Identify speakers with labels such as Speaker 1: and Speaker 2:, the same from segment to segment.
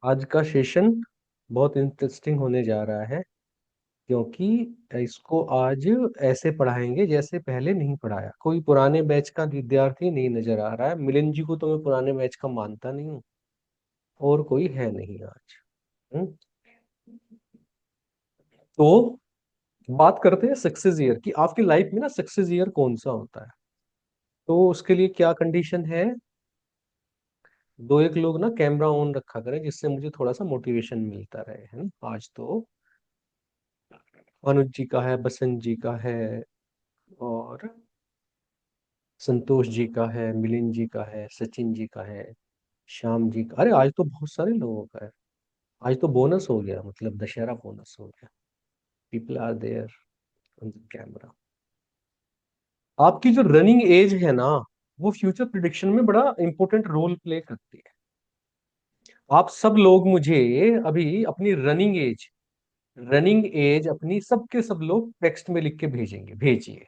Speaker 1: आज का सेशन बहुत इंटरेस्टिंग होने जा रहा है, क्योंकि इसको आज ऐसे पढ़ाएंगे जैसे पहले नहीं पढ़ाया। कोई पुराने बैच का विद्यार्थी नहीं नजर आ रहा है। मिलिंद जी को तो मैं पुराने बैच का मानता नहीं हूँ, और कोई है नहीं आज। हम्म? तो बात करते हैं सक्सेस ईयर की। आपकी लाइफ में ना सक्सेस ईयर कौन सा होता है? तो उसके लिए क्या कंडीशन है? दो एक लोग ना कैमरा ऑन रखा करें, जिससे मुझे थोड़ा सा मोटिवेशन मिलता रहे, है ना। आज तो अनुज जी का है, बसंत जी का है, और संतोष जी का है, मिलिंद जी का है, सचिन जी का है, श्याम जी का। अरे आज तो बहुत सारे लोगों का है। आज तो बोनस हो गया, मतलब दशहरा बोनस हो गया। People are there on the camera. आपकी जो रनिंग एज है ना, वो फ्यूचर प्रिडिक्शन में बड़ा इंपॉर्टेंट रोल प्ले करती है। आप सब लोग मुझे अभी अपनी रनिंग एज अपनी सबके सब लोग टेक्स्ट में लिख के भेजेंगे, भेजिए।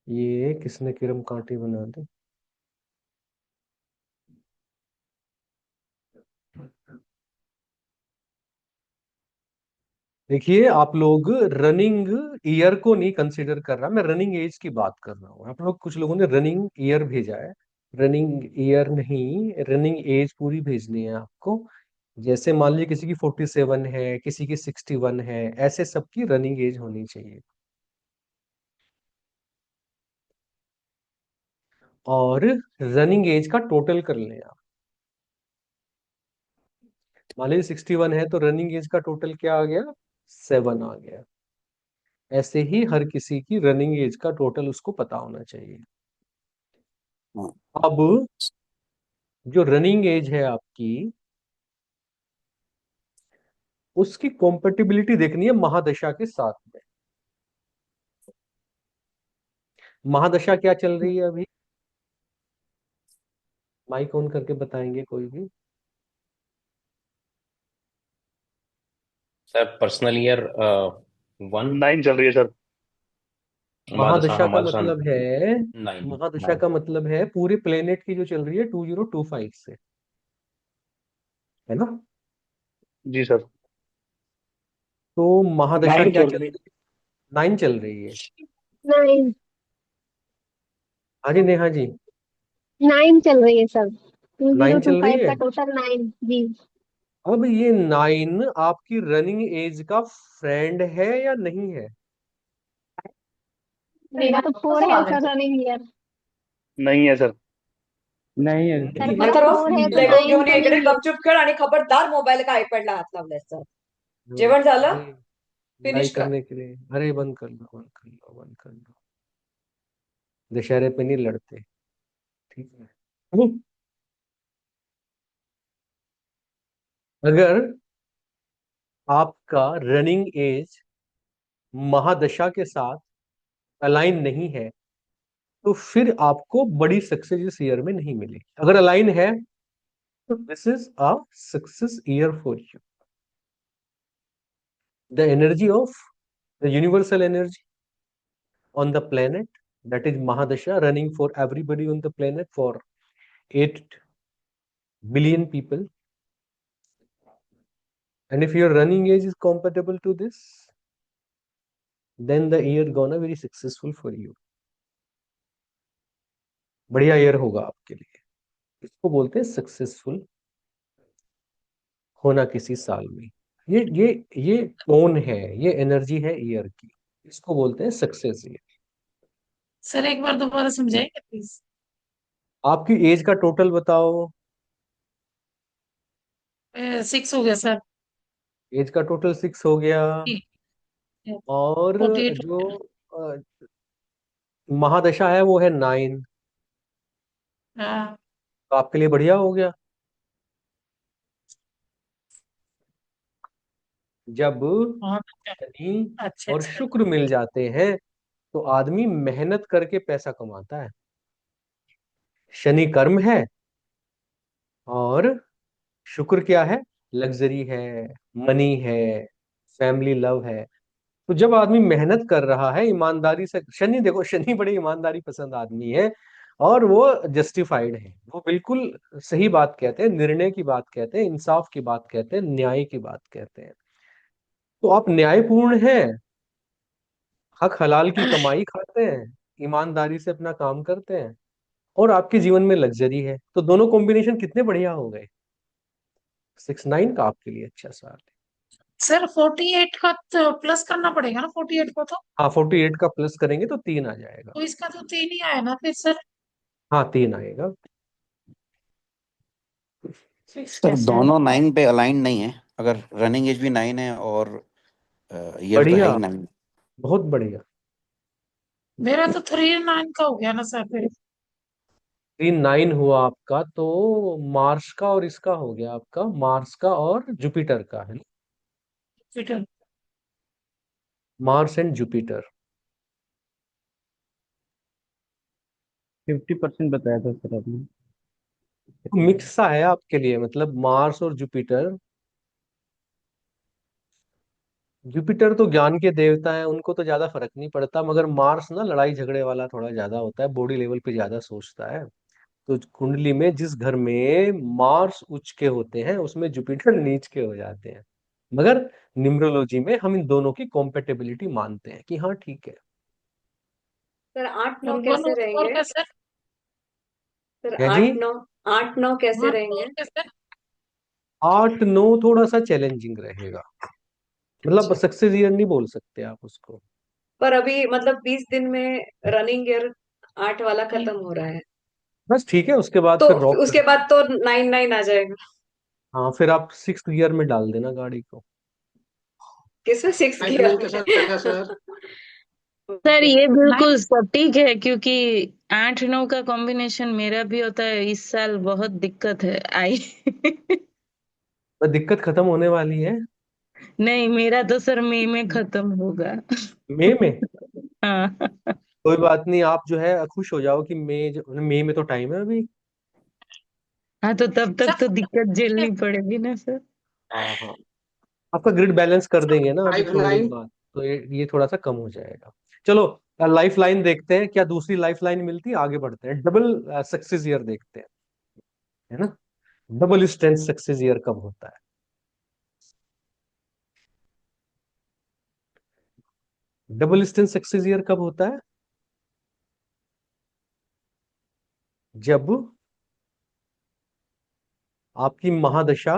Speaker 1: ये किसने किरम कांटी बना दी? देखिए, आप लोग रनिंग ईयर को नहीं कंसीडर कर रहा, मैं रनिंग एज की बात कर रहा हूँ। आप लोग, कुछ लोगों ने रनिंग ईयर भेजा है। रनिंग ईयर नहीं, रनिंग एज पूरी भेजनी है आपको। जैसे मान लीजिए किसी की 47 है, किसी की 61 है, ऐसे सबकी रनिंग एज होनी चाहिए। और रनिंग एज का टोटल कर लें आप। मान लीजिए 61 है, तो रनिंग एज का टोटल क्या आ गया? 7 आ गया। ऐसे ही हर किसी की रनिंग एज का टोटल उसको पता होना चाहिए। अब जो रनिंग एज है आपकी, उसकी कॉम्पेटिबिलिटी देखनी है महादशा के साथ में। महादशा क्या चल रही है अभी? माइक ऑन करके बताएंगे कोई भी।
Speaker 2: Sir personal year 1।
Speaker 3: 9 चल रही है सर।
Speaker 2: बादशाह
Speaker 1: महादशा
Speaker 2: हाँ
Speaker 1: का
Speaker 2: बादशाह
Speaker 1: मतलब है,
Speaker 2: 9।
Speaker 1: महादशा का मतलब है पूरे प्लेनेट की जो चल रही है 2025 से, है ना।
Speaker 3: जी सर।
Speaker 1: तो महादशा
Speaker 3: 9
Speaker 1: क्या
Speaker 3: चल
Speaker 1: चल
Speaker 3: रही
Speaker 1: रही है? 9 चल रही है।
Speaker 4: नाइन।
Speaker 1: हाँ जी, नेहा जी।
Speaker 4: 9 चल रही है सर। टू जीरो
Speaker 1: 9
Speaker 4: टू
Speaker 1: चल रही
Speaker 4: फाइव
Speaker 1: है।
Speaker 4: का टोटल 9 जी।
Speaker 1: अब ये 9 आपकी रनिंग एज का फ्रेंड है या नहीं है?
Speaker 4: मेरा तो 4 है सर रनिंग ईयर।
Speaker 3: नहीं है सर।
Speaker 5: नाही आहे.
Speaker 4: सर
Speaker 1: नहीं है
Speaker 4: मेरा
Speaker 1: तो
Speaker 6: म्हातारो
Speaker 4: फोर है तो
Speaker 1: फिर
Speaker 6: लेडो
Speaker 4: 9
Speaker 6: घेऊन ये इकडे
Speaker 4: रनिंग ईयर।
Speaker 6: गपचूप कर आणि खबरदार मोबाईल का आयपॅडला हात लावल्यास जेवण झालं
Speaker 1: अरे, लड़ाई
Speaker 6: फिनिश कर
Speaker 1: करने के लिए, अरे बंद कर लो, बंद कर लो, बंद कर लो। दशहरे पे नहीं लड़ते, ठीक है। हम्म। अगर आपका रनिंग एज महादशा के साथ अलाइन नहीं है, तो फिर आपको बड़ी सक्सेस इस ईयर में नहीं मिलेगी। अगर अलाइन है, तो this is a success year for you. The energy of the universal energy on the planet, that is Mahadasha, running for everybody on the planet, for 8 billion people. And if your running age is compatible to this, then the year gonna very successful for you. बढ़िया year होगा आपके लिए। इसको बोलते हैं successful होना किसी साल में। ये टोन है, ये एनर्जी है ईयर की। इसको बोलते हैं सक्सेस ईयर।
Speaker 5: सर एक बार दोबारा समझाएंगे प्लीज।
Speaker 1: आपकी एज का टोटल बताओ।
Speaker 5: 6 हो गया सर।
Speaker 1: एज का टोटल 6 हो गया। और
Speaker 5: 48 हो
Speaker 1: जो
Speaker 5: गया।
Speaker 1: अ, महादशा है वो है 9।
Speaker 5: हाँ।
Speaker 1: तो आपके लिए बढ़िया हो गया। जब
Speaker 5: बहुत अच्छा।
Speaker 1: शनि
Speaker 5: अच्छा
Speaker 1: और
Speaker 5: सर।
Speaker 1: शुक्र मिल जाते हैं तो आदमी मेहनत करके पैसा कमाता है। शनि कर्म है और शुक्र क्या है? लग्जरी है, मनी है, फैमिली लव है। तो जब आदमी मेहनत कर रहा है ईमानदारी से, शनि देखो, शनि बड़े ईमानदारी पसंद आदमी है और वो जस्टिफाइड है, वो बिल्कुल सही बात कहते हैं, निर्णय की बात कहते हैं, इंसाफ की बात कहते हैं, न्याय की बात कहते हैं। तो आप न्यायपूर्ण हैं, हक हलाल की कमाई खाते हैं, ईमानदारी से अपना काम करते हैं और आपके जीवन में लग्जरी है। तो दोनों कॉम्बिनेशन कितने बढ़िया हो गए। 6-9 का आपके लिए अच्छा साल है।
Speaker 5: सर 48 का तो प्लस करना पड़ेगा ना 48 को तो।
Speaker 1: हाँ, 48 का प्लस करेंगे तो 3 आ जाएगा।
Speaker 5: तो इसका तो 3 ही आया ना फिर सर।
Speaker 1: हाँ, 3 आएगा।
Speaker 5: फिक्स
Speaker 7: सर
Speaker 5: कैसे आया?
Speaker 7: दोनों 9 पे अलाइन नहीं है, अगर रनिंग एज भी 9 है और ईयर तो है
Speaker 1: बढ़िया,
Speaker 7: ही 9।
Speaker 1: बहुत बढ़िया।
Speaker 5: मेरा तो 3 9 का हो गया ना सर फिर।
Speaker 1: 3-9 हुआ आपका, तो मार्स का और इसका हो गया आपका, मार्स का और जुपिटर का है ना।
Speaker 5: फिर
Speaker 1: मार्स एंड जुपिटर
Speaker 8: 50% बताया था सर आपने।
Speaker 1: मिक्स सा है आपके लिए, मतलब मार्स और जुपिटर। जुपिटर तो ज्ञान के देवता हैं, उनको तो ज्यादा फर्क नहीं पड़ता, मगर मार्स ना लड़ाई झगड़े वाला थोड़ा ज्यादा होता है, बॉडी लेवल पे ज्यादा सोचता है। तो कुंडली में जिस घर में मार्स उच्च के होते हैं उसमें जुपिटर नीच के हो जाते हैं। मगर न्यूमरोलॉजी में हम इन दोनों की कॉम्पेटेबिलिटी मानते हैं कि हाँ ठीक है।
Speaker 6: सर 8 9
Speaker 5: वन
Speaker 6: कैसे
Speaker 5: और
Speaker 6: रहेंगे?
Speaker 5: कैसे?
Speaker 6: सर
Speaker 1: है जी।
Speaker 6: 8 9 कैसे
Speaker 5: 1
Speaker 6: रहेंगे?
Speaker 5: और कैसे?
Speaker 1: 8-9 थोड़ा सा चैलेंजिंग रहेगा, मतलब
Speaker 5: अच्छा।
Speaker 1: सक्सेस ईयर नहीं बोल सकते आप उसको।
Speaker 6: पर अभी मतलब 20 दिन में रनिंग ईयर 8 वाला
Speaker 5: नहीं,
Speaker 6: खत्म हो रहा है।
Speaker 1: बस ठीक है, उसके बाद
Speaker 6: तो
Speaker 1: फिर रॉक
Speaker 6: उसके
Speaker 1: करेंगे।
Speaker 6: बाद तो 9 9 आ जाएगा।
Speaker 1: हाँ, फिर आप 6th गियर में डाल देना गाड़ी को।
Speaker 6: किसमें 6 गियर में?
Speaker 9: सर ये
Speaker 5: नाइन।
Speaker 9: बिल्कुल सटीक है, क्योंकि 8 9 का कॉम्बिनेशन मेरा भी होता है। इस साल बहुत दिक्कत है आई।
Speaker 1: तो दिक्कत खत्म होने वाली है
Speaker 9: नहीं, मेरा तो सर मई में खत्म होगा।
Speaker 1: मई में।
Speaker 9: हाँ।
Speaker 1: कोई बात नहीं, आप जो है खुश हो जाओ कि मई में तो टाइम है अभी।
Speaker 9: हाँ, तो तब तक तो दिक्कत
Speaker 5: सर
Speaker 9: झेलनी पड़ेगी ना सर।
Speaker 1: हाँ हाँ, आपका ग्रिड बैलेंस कर देंगे ना अभी
Speaker 2: लाइफ
Speaker 1: थोड़े दिन
Speaker 2: लाइन।
Speaker 1: बाद, तो ये थोड़ा सा कम हो जाएगा। चलो, लाइफ लाइन देखते हैं, क्या दूसरी लाइफ लाइन मिलती है, आगे बढ़ते हैं। डबल सक्सेस ईयर देखते हैं, है ना। डबल स्ट्रेंथ सक्सेस ईयर कब होता है? डबल स्ट्रेंथ सक्सेस ईयर कब होता है? जब आपकी महादशा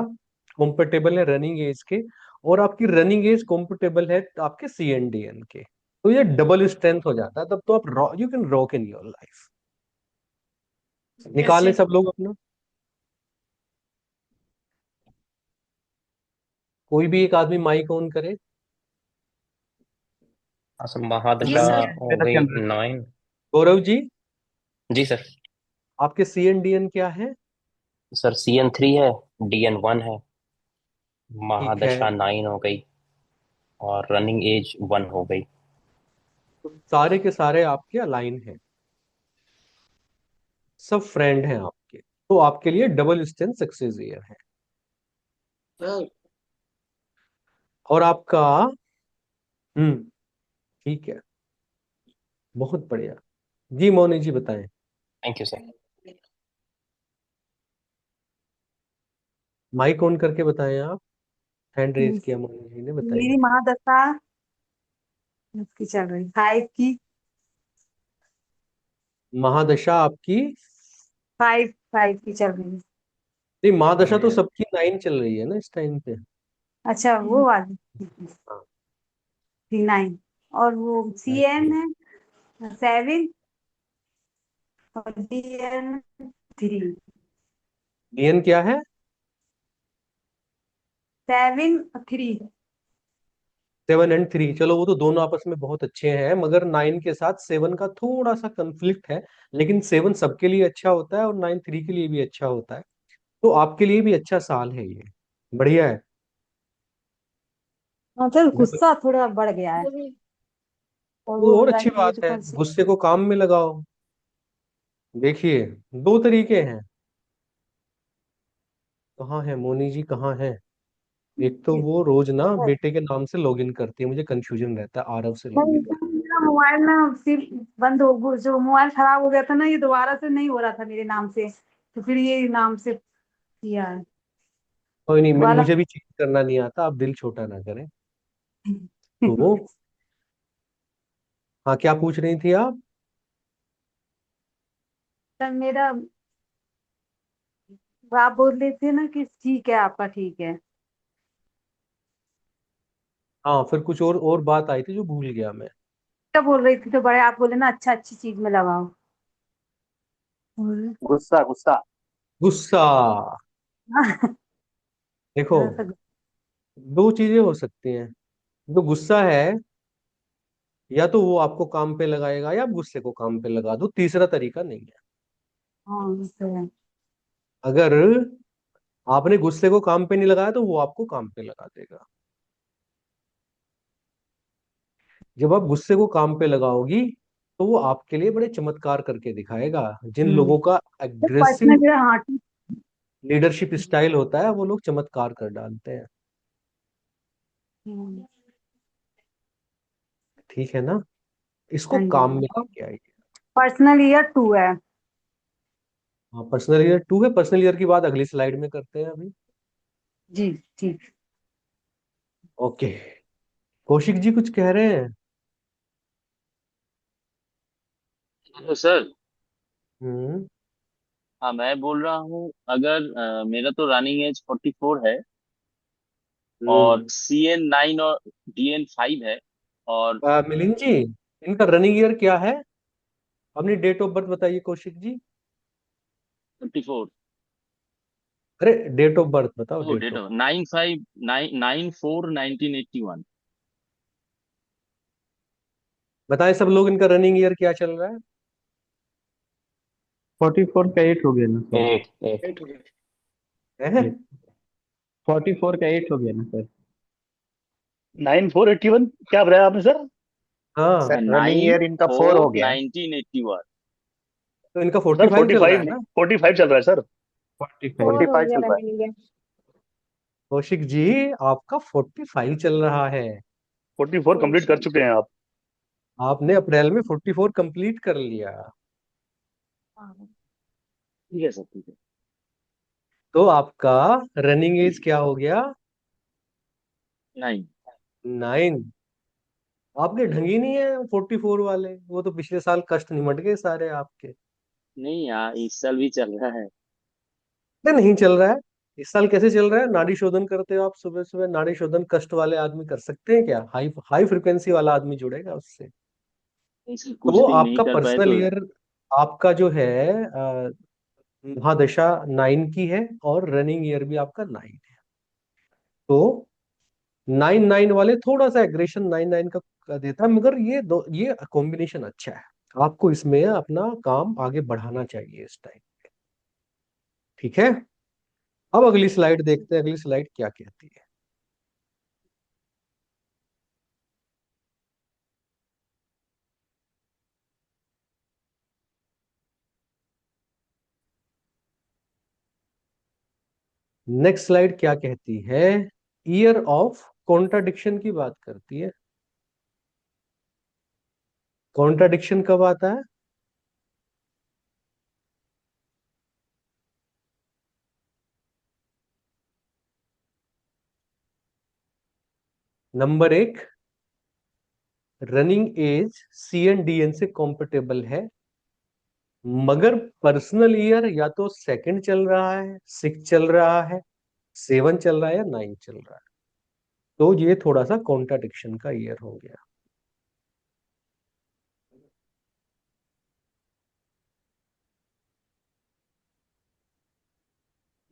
Speaker 1: कंफर्टेबल है रनिंग एज के, और आपकी रनिंग एज कंफर्टेबल है आपके CNDN के, तो ये डबल स्ट्रेंथ हो जाता है। तब तो आप you can rock in your life. निकालें
Speaker 5: कैसे?
Speaker 1: सब लोग अपना, कोई भी एक आदमी माइक ऑन करे।
Speaker 2: सर
Speaker 5: ये
Speaker 2: महादशा
Speaker 5: सर।
Speaker 2: हो
Speaker 8: मेरा
Speaker 2: गई
Speaker 8: चल रहा है।
Speaker 2: 9।
Speaker 1: गौरव जी,
Speaker 2: जी सर।
Speaker 1: आपके CNDN क्या है?
Speaker 2: सर CN3 है, DN1 है,
Speaker 1: ठीक है,
Speaker 2: महादशा 9 हो गई और रनिंग एज 1 हो गई।
Speaker 1: तो सारे के सारे आपके अलाइन हैं, सब फ्रेंड हैं आपके, तो आपके लिए डबल स्ट्रेंथ सक्सेस ईयर है। और आपका ठीक है, बहुत बढ़िया। जी मोनी जी बताएं।
Speaker 2: Thank you sir.
Speaker 1: Mic on करके बताएं आप। हैंड रेज किया मोनी जी ने,
Speaker 10: मेरी
Speaker 1: बताइए।
Speaker 10: महादशा की चल रही 5 की।
Speaker 1: महादशा आपकी,
Speaker 10: 5 की चल रही है।
Speaker 1: नहीं महादशा तो सबकी 9 चल रही है ना इस टाइम पे।
Speaker 10: अच्छा, वो वाली
Speaker 1: हाँ,
Speaker 10: 9। और वो CN है 7। और DN3
Speaker 1: DN क्या है?
Speaker 10: 7 3।
Speaker 1: 7 और 3, चलो वो तो दोनों आपस में बहुत अच्छे हैं, मगर 9 के साथ 7 का थोड़ा सा कंफ्लिक्ट है। लेकिन 7 सबके लिए अच्छा होता है और 9 3 के लिए भी अच्छा होता है। तो आपके लिए भी अच्छा साल है ये, बढ़िया है।
Speaker 10: हाँ चल, गुस्सा थोड़ा बढ़ गया है। और
Speaker 1: वो
Speaker 10: वो
Speaker 1: और अच्छी
Speaker 10: रनिंग
Speaker 1: बात
Speaker 10: एज
Speaker 1: है,
Speaker 10: कौन सी?
Speaker 1: गुस्से को काम में लगाओ। देखिए, दो तरीके हैं। कहाँ है मोनी जी, कहाँ है? एक तो वो रोज ना बेटे के नाम से लॉगिन करती है, मुझे कंफ्यूजन रहता है, आरव से
Speaker 10: नहीं,
Speaker 1: लॉगिन।
Speaker 10: तो मेरा मोबाइल ना सिर्फ बंद हो, जो मोबाइल खराब हो गया था ना, ये दोबारा से नहीं हो रहा था मेरे नाम से, तो फिर ये नाम से किया है
Speaker 1: कोई नहीं,
Speaker 10: वाला।
Speaker 1: मुझे भी चेंज करना नहीं आता, आप दिल छोटा ना करें। तो हाँ, क्या पूछ रही थी आप?
Speaker 10: तो मेरा, आप बोल रहे थे ना कि ठीक है, आपका ठीक है।
Speaker 1: हाँ, फिर कुछ और बात आई थी जो भूल गया मैं।
Speaker 10: क्या बोल रही थी? तो बड़े आप बोले ना, अच्छा अच्छी चीज में लगाओ। और-
Speaker 3: गुस्सा गुस्सा।
Speaker 1: गुस्सा। देखो,
Speaker 10: थोड़ा सा
Speaker 1: दो चीजें हो सकती हैं। जो गुस्सा है, या तो वो आपको काम पे लगाएगा या आप गुस्से को काम पे लगा दो, तीसरा तरीका नहीं है।
Speaker 10: हाँ, ये तो है।
Speaker 1: अगर आपने गुस्से को काम पे नहीं लगाया तो वो आपको काम पे लगा देगा। जब आप गुस्से को काम पे लगाओगी तो वो आपके लिए बड़े चमत्कार करके दिखाएगा। जिन लोगों का
Speaker 10: तो पर्सनल
Speaker 1: एग्रेसिव
Speaker 10: जो है, हाँ ठीक।
Speaker 1: लीडरशिप स्टाइल होता है, वो लोग चमत्कार कर डालते हैं।
Speaker 10: हम्म,
Speaker 1: ठीक है ना? इसको
Speaker 10: हाँ
Speaker 1: काम
Speaker 10: जी।
Speaker 1: में लेके आइए।
Speaker 10: पर्सनल ईयर 2 है।
Speaker 1: हाँ, पर्सनल ईयर 2 है। पर्सनल ईयर की बात अगली स्लाइड में करते हैं अभी।
Speaker 10: जी ठीक।
Speaker 1: ओके, कौशिक जी कुछ कह रहे हैं?
Speaker 8: तो सर,
Speaker 1: हम्म।
Speaker 8: हाँ मैं बोल रहा हूँ, अगर मेरा तो रनिंग एज 44 है और
Speaker 1: हम्म।
Speaker 8: CN9 और DN5 है और
Speaker 1: मिलिंद जी, इनका रनिंग ईयर क्या है? अपनी डेट ऑफ बर्थ बताइए कौशिक जी।
Speaker 8: 54।
Speaker 1: अरे, डेट ऑफ बर्थ बताओ,
Speaker 8: ओ
Speaker 1: डेट
Speaker 8: डेट
Speaker 1: ऑफ।
Speaker 8: ऑफ 9/4/1981।
Speaker 1: बताएं सब लोग, इनका रनिंग ईयर क्या चल रहा है?
Speaker 11: 44 का 8 हो गया ना सर।
Speaker 2: 8 8।
Speaker 1: है?
Speaker 11: 44 का 8 हो गया ना सर।
Speaker 3: 9481 क्या बताया आपने सर?
Speaker 1: हाँ,
Speaker 3: सर रनिंग
Speaker 8: नाइन
Speaker 3: ईयर इनका 4 हो
Speaker 8: फोर
Speaker 3: गया है।
Speaker 8: 1981।
Speaker 1: तो इनका
Speaker 3: सर
Speaker 1: 45
Speaker 3: फोर्टी
Speaker 1: चल रहा है
Speaker 3: फाइव
Speaker 1: ना?
Speaker 3: 45 चल रहा है सर।
Speaker 11: 45।
Speaker 4: 4 हो
Speaker 3: 45
Speaker 4: गया
Speaker 3: चल रहा है।
Speaker 4: Running year.
Speaker 1: कौशिक जी, आपका 45 चल रहा है।
Speaker 3: 44 कंप्लीट कर चुके हैं आप।
Speaker 1: आपने अप्रैल में 44 कंप्लीट कर लिया।
Speaker 8: ठीक है सर, ठीक है।
Speaker 1: तो आपका रनिंग एज क्या हो गया?
Speaker 8: 9।
Speaker 1: 9। आपके ढंगी नहीं है 44 वाले, वो तो पिछले साल कष्ट निमट गए सारे आपके।
Speaker 8: नहीं यार, इस साल भी चल रहा है।
Speaker 1: नहीं चल रहा है? इस साल कैसे चल रहा है? नाड़ी शोधन करते हो आप सुबह सुबह? नाड़ी शोधन कष्ट वाले आदमी कर सकते हैं क्या? हाई हाई फ्रिक्वेंसी वाला आदमी जुड़ेगा उससे।
Speaker 8: नहीं सर, कुछ
Speaker 1: तो
Speaker 8: दिन नहीं
Speaker 1: आपका
Speaker 8: कर पाए
Speaker 1: पर्सनल
Speaker 8: तो।
Speaker 1: ईयर, आपका जो है महादशा 9 की है, और रनिंग ईयर भी आपका 9 है। तो 9 9 वाले थोड़ा सा एग्रेशन 9 9 का देता है, मगर ये कॉम्बिनेशन अच्छा है। आपको इसमें अपना काम आगे बढ़ाना चाहिए इस टाइम। ठीक है, अब अगली स्लाइड देखते हैं, अगली स्लाइड क्या कहती है। नेक्स्ट स्लाइड क्या कहती है? ईयर ऑफ कॉन्ट्राडिक्शन की बात करती है। कॉन्ट्राडिक्शन कब आता है? Number 1, running age CN DN से कॉम्पेटेबल है, मगर पर्सनल ईयर या तो सेकंड चल रहा है, 6 चल रहा है, 7 चल रहा है, या 9 चल रहा है। तो ये थोड़ा सा कॉन्ट्राडिक्शन का ईयर हो गया।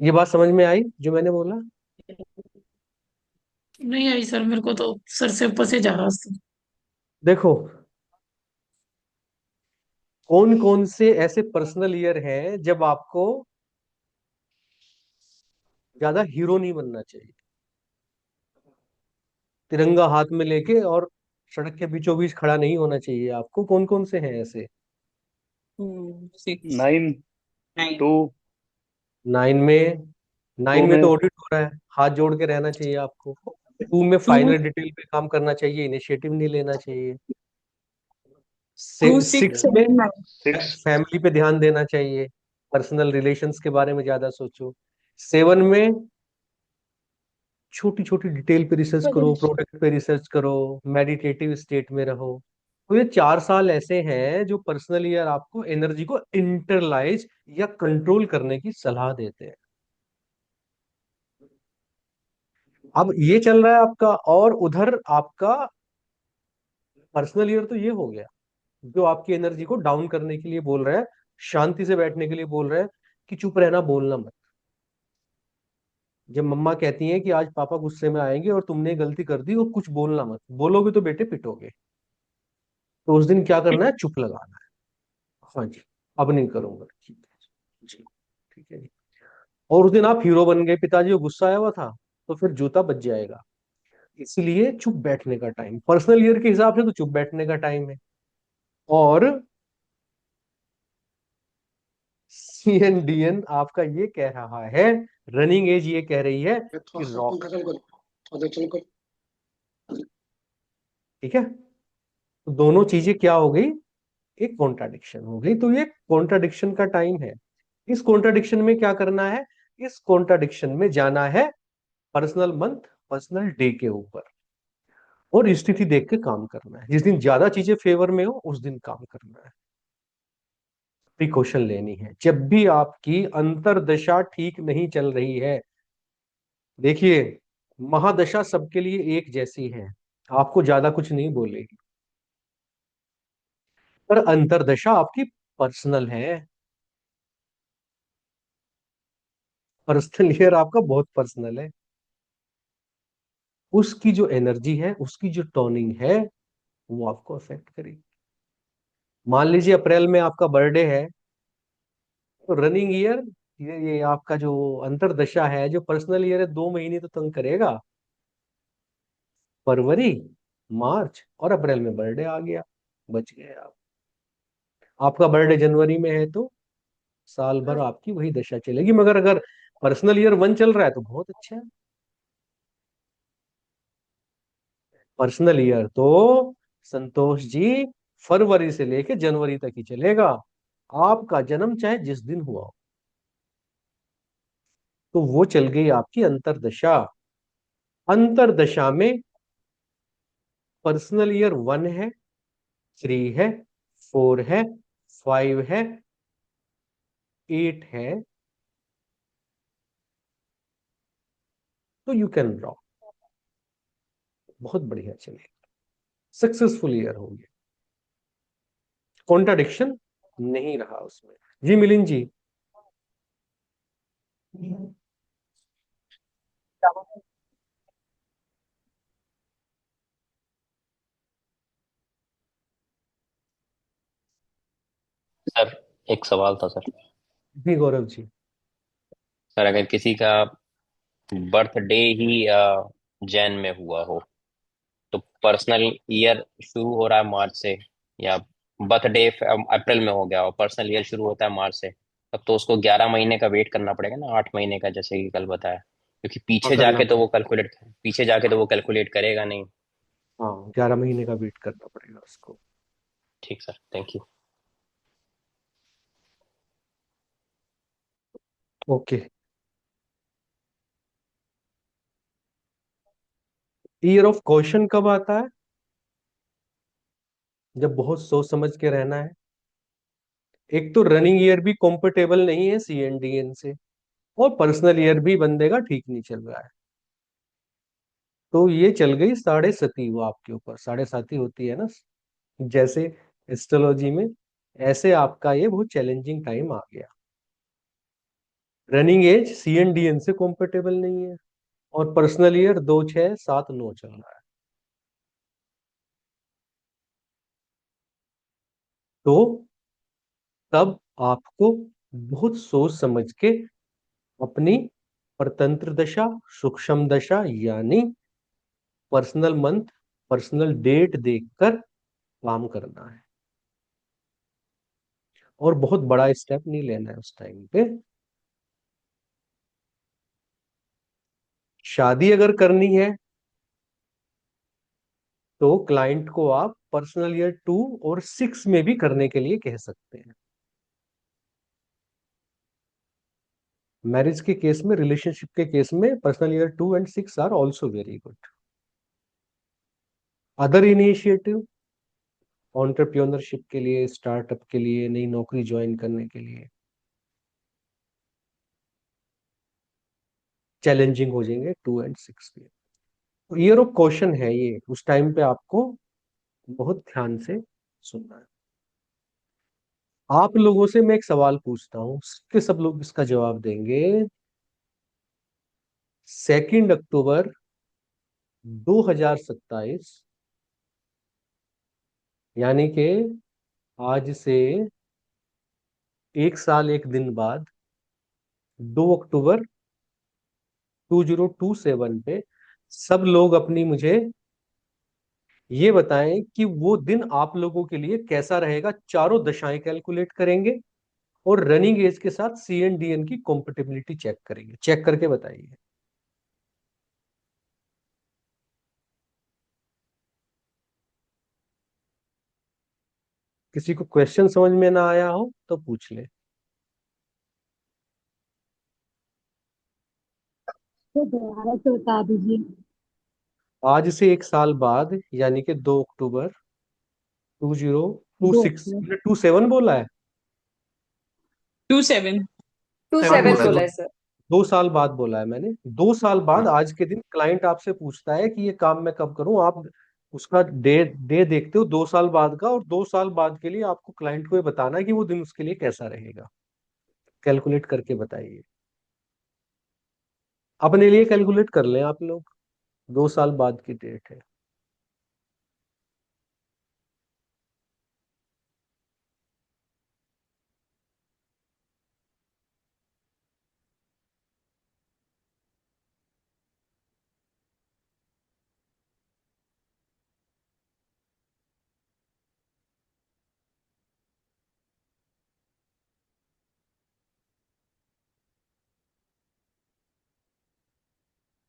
Speaker 1: ये बात समझ में आई जो मैंने बोला?
Speaker 5: नहीं आई सर, मेरे को तो सर से ऊपर से जा रहा था।
Speaker 1: देखो, कौन कौन से ऐसे पर्सनल ईयर हैं जब आपको ज्यादा हीरो नहीं बनना चाहिए, तिरंगा हाथ में लेके और सड़क के बीचों बीच खड़ा नहीं होना चाहिए आपको? कौन कौन से हैं ऐसे?
Speaker 3: 9, 2,
Speaker 1: 9 में, 9
Speaker 3: 2
Speaker 1: में
Speaker 3: में,
Speaker 1: तो ऑडिट हो रहा है, हाथ जोड़ के रहना चाहिए आपको। 2 में फाइनल डिटेल पे काम करना चाहिए, इनिशिएटिव नहीं लेना चाहिए। 6 में
Speaker 3: 6,
Speaker 1: फैमिली पे ध्यान देना चाहिए, पर्सनल रिलेशंस के बारे में ज्यादा सोचो। 7 में छोटी छोटी डिटेल पे रिसर्च करो, प्रोडक्ट पे रिसर्च करो, मेडिटेटिव स्टेट में रहो। तो ये 4 साल ऐसे हैं जो पर्सनल ईयर आपको एनर्जी को इंटरलाइज या कंट्रोल करने की सलाह देते हैं। अब ये चल रहा है आपका, और उधर आपका पर्सनल ईयर तो ये हो गया जो आपकी एनर्जी को डाउन करने के लिए बोल रहा है, शांति से बैठने के लिए बोल रहा है कि चुप रहना, बोलना मत। जब मम्मा कहती हैं कि आज पापा गुस्से में आएंगे और तुमने गलती कर दी और कुछ बोलना मत, बोलोगे तो बेटे पिटोगे, तो उस दिन क्या करना है? चुप लगाना है। हाँ जी, अब नहीं करूंगा, ठीक है जी, ठीक है जी। और उस दिन आप हीरो बन गए, पिताजी को गुस्सा आया हुआ था, तो फिर जूता बच जाएगा। इसलिए चुप बैठने का टाइम पर्सनल ईयर के हिसाब से तो चुप बैठने का टाइम है। और CNDN आपका ये कह रहा है, रनिंग एज ये कह रही है कि रॉक, ठीक है। तो दोनों चीजें क्या हो गई? एक कॉन्ट्राडिक्शन हो गई। तो ये कॉन्ट्राडिक्शन का टाइम है। इस कॉन्ट्राडिक्शन में क्या करना है? इस कॉन्ट्राडिक्शन में जाना है पर्सनल मंथ, पर्सनल डे के ऊपर, और स्थिति देख के काम करना है। जिस दिन ज्यादा चीजें फेवर में हो उस दिन काम करना है, प्रिकॉशन लेनी है। जब भी आपकी अंतरदशा ठीक नहीं चल रही है, देखिए, महादशा सबके लिए एक जैसी है, आपको ज्यादा कुछ नहीं बोलेगी, पर अंतरदशा आपकी पर्सनल है। पर्सनल ईयर आपका बहुत पर्सनल है। उसकी जो एनर्जी है, उसकी जो टोनिंग है, वो आपको अफेक्ट करेगी। मान लीजिए अप्रैल में आपका बर्थडे है, तो रनिंग ईयर, ये आपका जो अंतरदशा है, जो पर्सनल ईयर है, 2 महीने तो तंग करेगा। फरवरी, मार्च और अप्रैल में बर्थडे आ गया, बच गए आप। आपका बर्थडे जनवरी में है तो साल भर आपकी वही दशा चलेगी। मगर अगर पर्सनल ईयर 1 चल रहा है तो बहुत अच्छा है। पर्सनल ईयर तो संतोष जी फरवरी से लेके जनवरी तक ही चलेगा, आपका जन्म चाहे जिस दिन हुआ हो। तो वो चल गई आपकी अंतरदशा। अंतरदशा में पर्सनल ईयर 1 है, 3 है, 4 है, 5 है, 8 है, तो यू कैन ड्रॉ, बहुत बढ़िया चलेगा, सक्सेसफुल ईयर हो गया, कॉन्ट्राडिक्शन नहीं रहा उसमें। जी मिलिंद जी।
Speaker 2: सर एक सवाल था सर।
Speaker 1: जी गौरव जी।
Speaker 2: सर अगर किसी का बर्थडे ही जैन में हुआ हो, तो पर्सनल ईयर शुरू हो रहा है मार्च से, या बर्थडे अप्रैल में हो गया और पर्सनल ईयर शुरू होता है मार्च से, तब तो उसको 11 महीने का वेट करना पड़ेगा ना, 8 महीने का, जैसे कि कल बताया, क्योंकि
Speaker 1: हाँ करना पड़ेगा,
Speaker 2: पीछे जाके तो वो कैलकुलेट करेगा नहीं।
Speaker 1: हाँ 11 महीने का वेट करना पड़ेगा उसको।
Speaker 2: ठीक sir, thank you.
Speaker 1: Okay. Year of question कब आता है? जब बहुत सोच समझ के रहना है। एक तो रनिंग ईयर भी कंफर्टेबल नहीं है CNDN से, और पर्सनल ईयर भी बंदे का ठीक नहीं चल रहा है। तो ये चल गई 7.5 वो आपके ऊपर, 7.5 होती है ना जैसे एस्ट्रोलॉजी में, ऐसे आपका ये बहुत चैलेंजिंग टाइम आ गया। रनिंग एज CNDN से कॉम्पेटेबल नहीं है, और पर्सनल ईयर 2679 चल रहा है। तो तब आपको बहुत सोच समझ के अपनी परतंत्र दशा, सूक्ष्म दशा यानी पर्सनल मंथ, पर्सनल डेट देखकर काम करना है, और बहुत बड़ा स्टेप नहीं लेना है उस टाइम पे। शादी अगर करनी है तो क्लाइंट को आप पर्सनल ईयर 2 और 6 में भी करने के लिए कह सकते हैं। मैरिज के केस में, रिलेशनशिप के केस में personal year 2 and 6 are also very good. Other initiative, entrepreneurship के लिए, स्टार्टअप के लिए, नई नौकरी ज्वाइन करने के लिए चैलेंजिंग हो जाएंगे 2 एंड 6 भी। तो ईयर ऑफ क्वेश्चन है ये, उस टाइम पे आपको बहुत ध्यान से सुनना है। आप लोगों से मैं एक सवाल पूछता हूं, सबके सब लोग इसका जवाब देंगे। 2 अक्टूबर 2027, यानी कि आज से 1 साल 1 दिन बाद, 2 अक्टूबर 2027 पे सब लोग अपनी मुझे ये बताएं कि वो दिन आप लोगों के लिए कैसा रहेगा। चारों दशाएं कैलकुलेट करेंगे और रनिंग एज के साथ CNDN की कॉम्पेटिबिलिटी चेक करेंगे। चेक करके बताइए। किसी को क्वेश्चन समझ में ना आया हो तो पूछ ले।
Speaker 4: तो दोबारा से बता दीजिए।
Speaker 1: आज से 1 साल बाद, यानी कि 2 अक्टूबर 2026,
Speaker 4: 2
Speaker 1: 27 बोला है,
Speaker 5: 27
Speaker 6: 27
Speaker 1: बोला है,
Speaker 6: बोला है सर।
Speaker 1: 2 साल बाद बोला है मैंने। 2 साल बाद आज के दिन क्लाइंट आपसे पूछता है कि ये काम मैं कब करूं, आप उसका डे देखते हो 2 साल बाद का, और 2 साल बाद के लिए आपको क्लाइंट को ये बताना है कि वो दिन उसके लिए कैसा रहेगा। कैलकुलेट करके बताइए। अपने लिए कैलकुलेट कर लें आप लोग, 2 साल बाद की डेट है।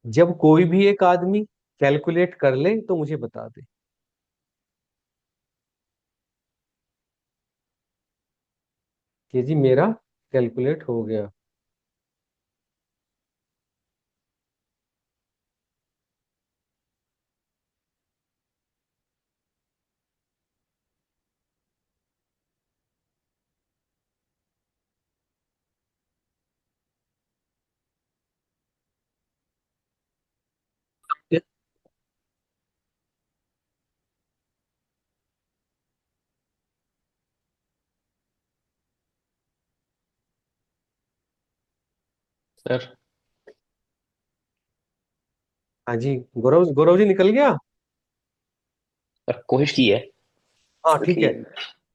Speaker 1: जब कोई भी एक आदमी कैलकुलेट कर ले तो मुझे बता दे कि जी मेरा कैलकुलेट हो गया।
Speaker 2: सर
Speaker 1: हाँ जी, गौरव, गौरव जी निकल गया।
Speaker 2: सर कोशिश की है।
Speaker 1: हाँ ठीक है।
Speaker 2: लेकिन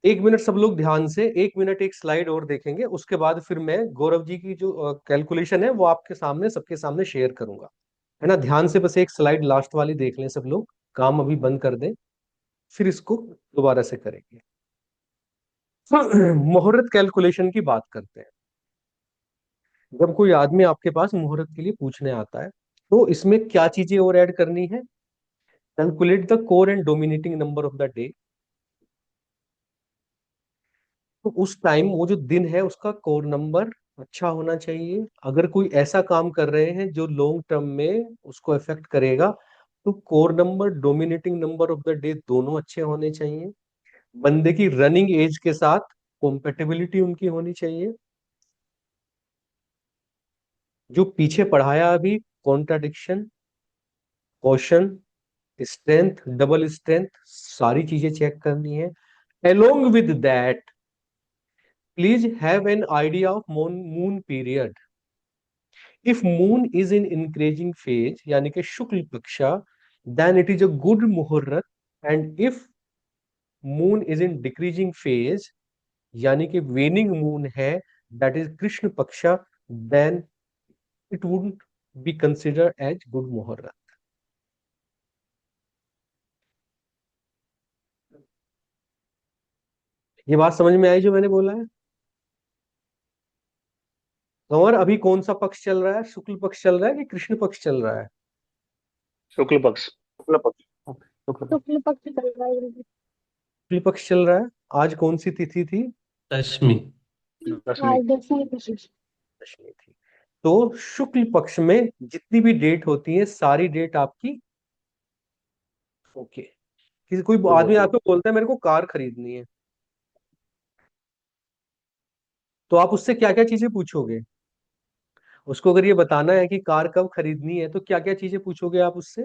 Speaker 1: 1 मिनट सब लोग ध्यान से, 1 मिनट एक स्लाइड और देखेंगे, उसके बाद फिर मैं गौरव जी की जो कैलकुलेशन है वो आपके सामने, सबके सामने शेयर करूंगा, है ना। ध्यान से बस एक स्लाइड लास्ट वाली देख लें सब लोग, काम अभी बंद कर दें, फिर इसको दोबारा से करेंगे। मुहूर्त कैलकुलेशन की बात करते हैं। जब कोई आदमी आपके पास मुहूर्त के लिए पूछने आता है तो इसमें क्या चीजें और ऐड करनी है। Calculate the core and dominating number of the day. तो उस टाइम वो जो दिन है उसका कोर नंबर अच्छा होना चाहिए। अगर कोई ऐसा काम कर रहे हैं जो लॉन्ग टर्म में उसको इफेक्ट करेगा, तो core number, dominating number of the day दोनों अच्छे होने चाहिए। बंदे की रनिंग एज के साथ कॉम्पेटिबिलिटी उनकी होनी चाहिए। जो पीछे पढ़ाया अभी, contradiction, question, strength, double strength, सारी चीजें चेक करनी है। Along with that please have an idea of moon period. If moon is in increasing phase यानी कि Shukla paksha, then it is a good muhurat, and if moon is in decreasing phase यानी कि waning moon है, that is Krishna paksha, then it wouldn't be consider as good muhurat. ये बात समझ में आई जो मैंने बोला है? और अभी कौन सा पक्ष चल रहा है, शुक्ल पक्ष चल रहा है कि कृष्ण पक्ष चल रहा है?
Speaker 3: शुक्ल पक्ष।
Speaker 7: शुक्ल पक्ष। शुक्ल पक्ष।
Speaker 4: शुक्ल पक्ष चल रहा है।
Speaker 1: शुक्ल पक्ष चल रहा है। आज कौन सी तिथि थी?
Speaker 11: दशमी।
Speaker 3: दशमी।
Speaker 4: आज 10वीं तिथि।
Speaker 1: दशमी थी। तो शुक्ल पक्ष में जितनी भी डेट होती है सारी डेट आपकी ओके। किसी कोई आदमी आपको बोलता है मेरे को कार खरीदनी है, तो आप उससे क्या क्या चीजें पूछोगे? उसको अगर ये बताना है कि कार कब खरीदनी है तो क्या क्या चीजें पूछोगे आप उससे?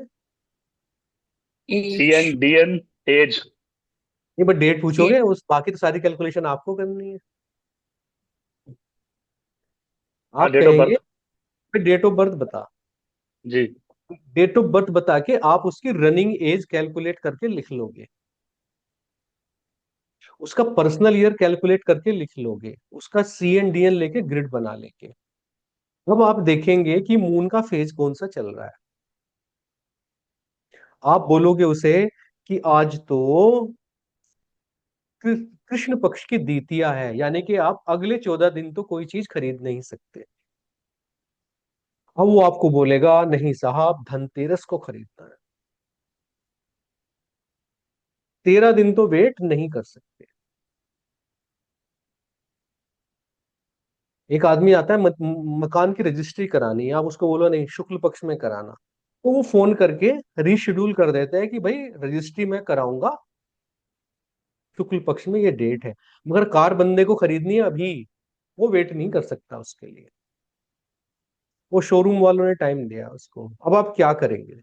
Speaker 3: CN DN age.
Speaker 1: नहीं, बट डेट पूछोगे, उस बाकी तो सारी कैलकुलेशन आपको करनी है।
Speaker 3: हाँ,
Speaker 1: आप
Speaker 3: डेट ऑफ
Speaker 1: कहेंगे
Speaker 3: बर्थ।
Speaker 1: डेट ऑफ बर्थ बता।
Speaker 3: जी।
Speaker 1: डेट ऑफ बर्थ बता के आप उसकी रनिंग एज कैलकुलेट करके लिख लोगे, उसका पर्सनल ईयर कैलकुलेट करके लिख लोगे, उसका CN DN लेके ग्रिड बना लेंगे। अब आप देखेंगे कि मून का फेज कौन सा चल रहा है। आप बोलोगे उसे कि आज तो कृष्ण पक्ष की द्वितीया है, यानी कि आप अगले 14 दिन तो कोई चीज खरीद नहीं सकते। अब वो आपको बोलेगा नहीं साहब, धनतेरस को खरीदना है, 13 दिन तो वेट नहीं कर सकते। एक आदमी आता है मकान की रजिस्ट्री करानी है, आप उसको बोलो नहीं शुक्ल पक्ष में कराना, तो वो फोन करके रीशेड्यूल कर देता है कि भाई रजिस्ट्री में कराऊंगा, शुक्ल पक्ष में ये डेट है। मगर कार बंदे को खरीदनी है अभी, वो वेट नहीं कर सकता उसके लिए, वो शोरूम वालों ने टाइम दिया उसको। अब आप क्या करेंगे?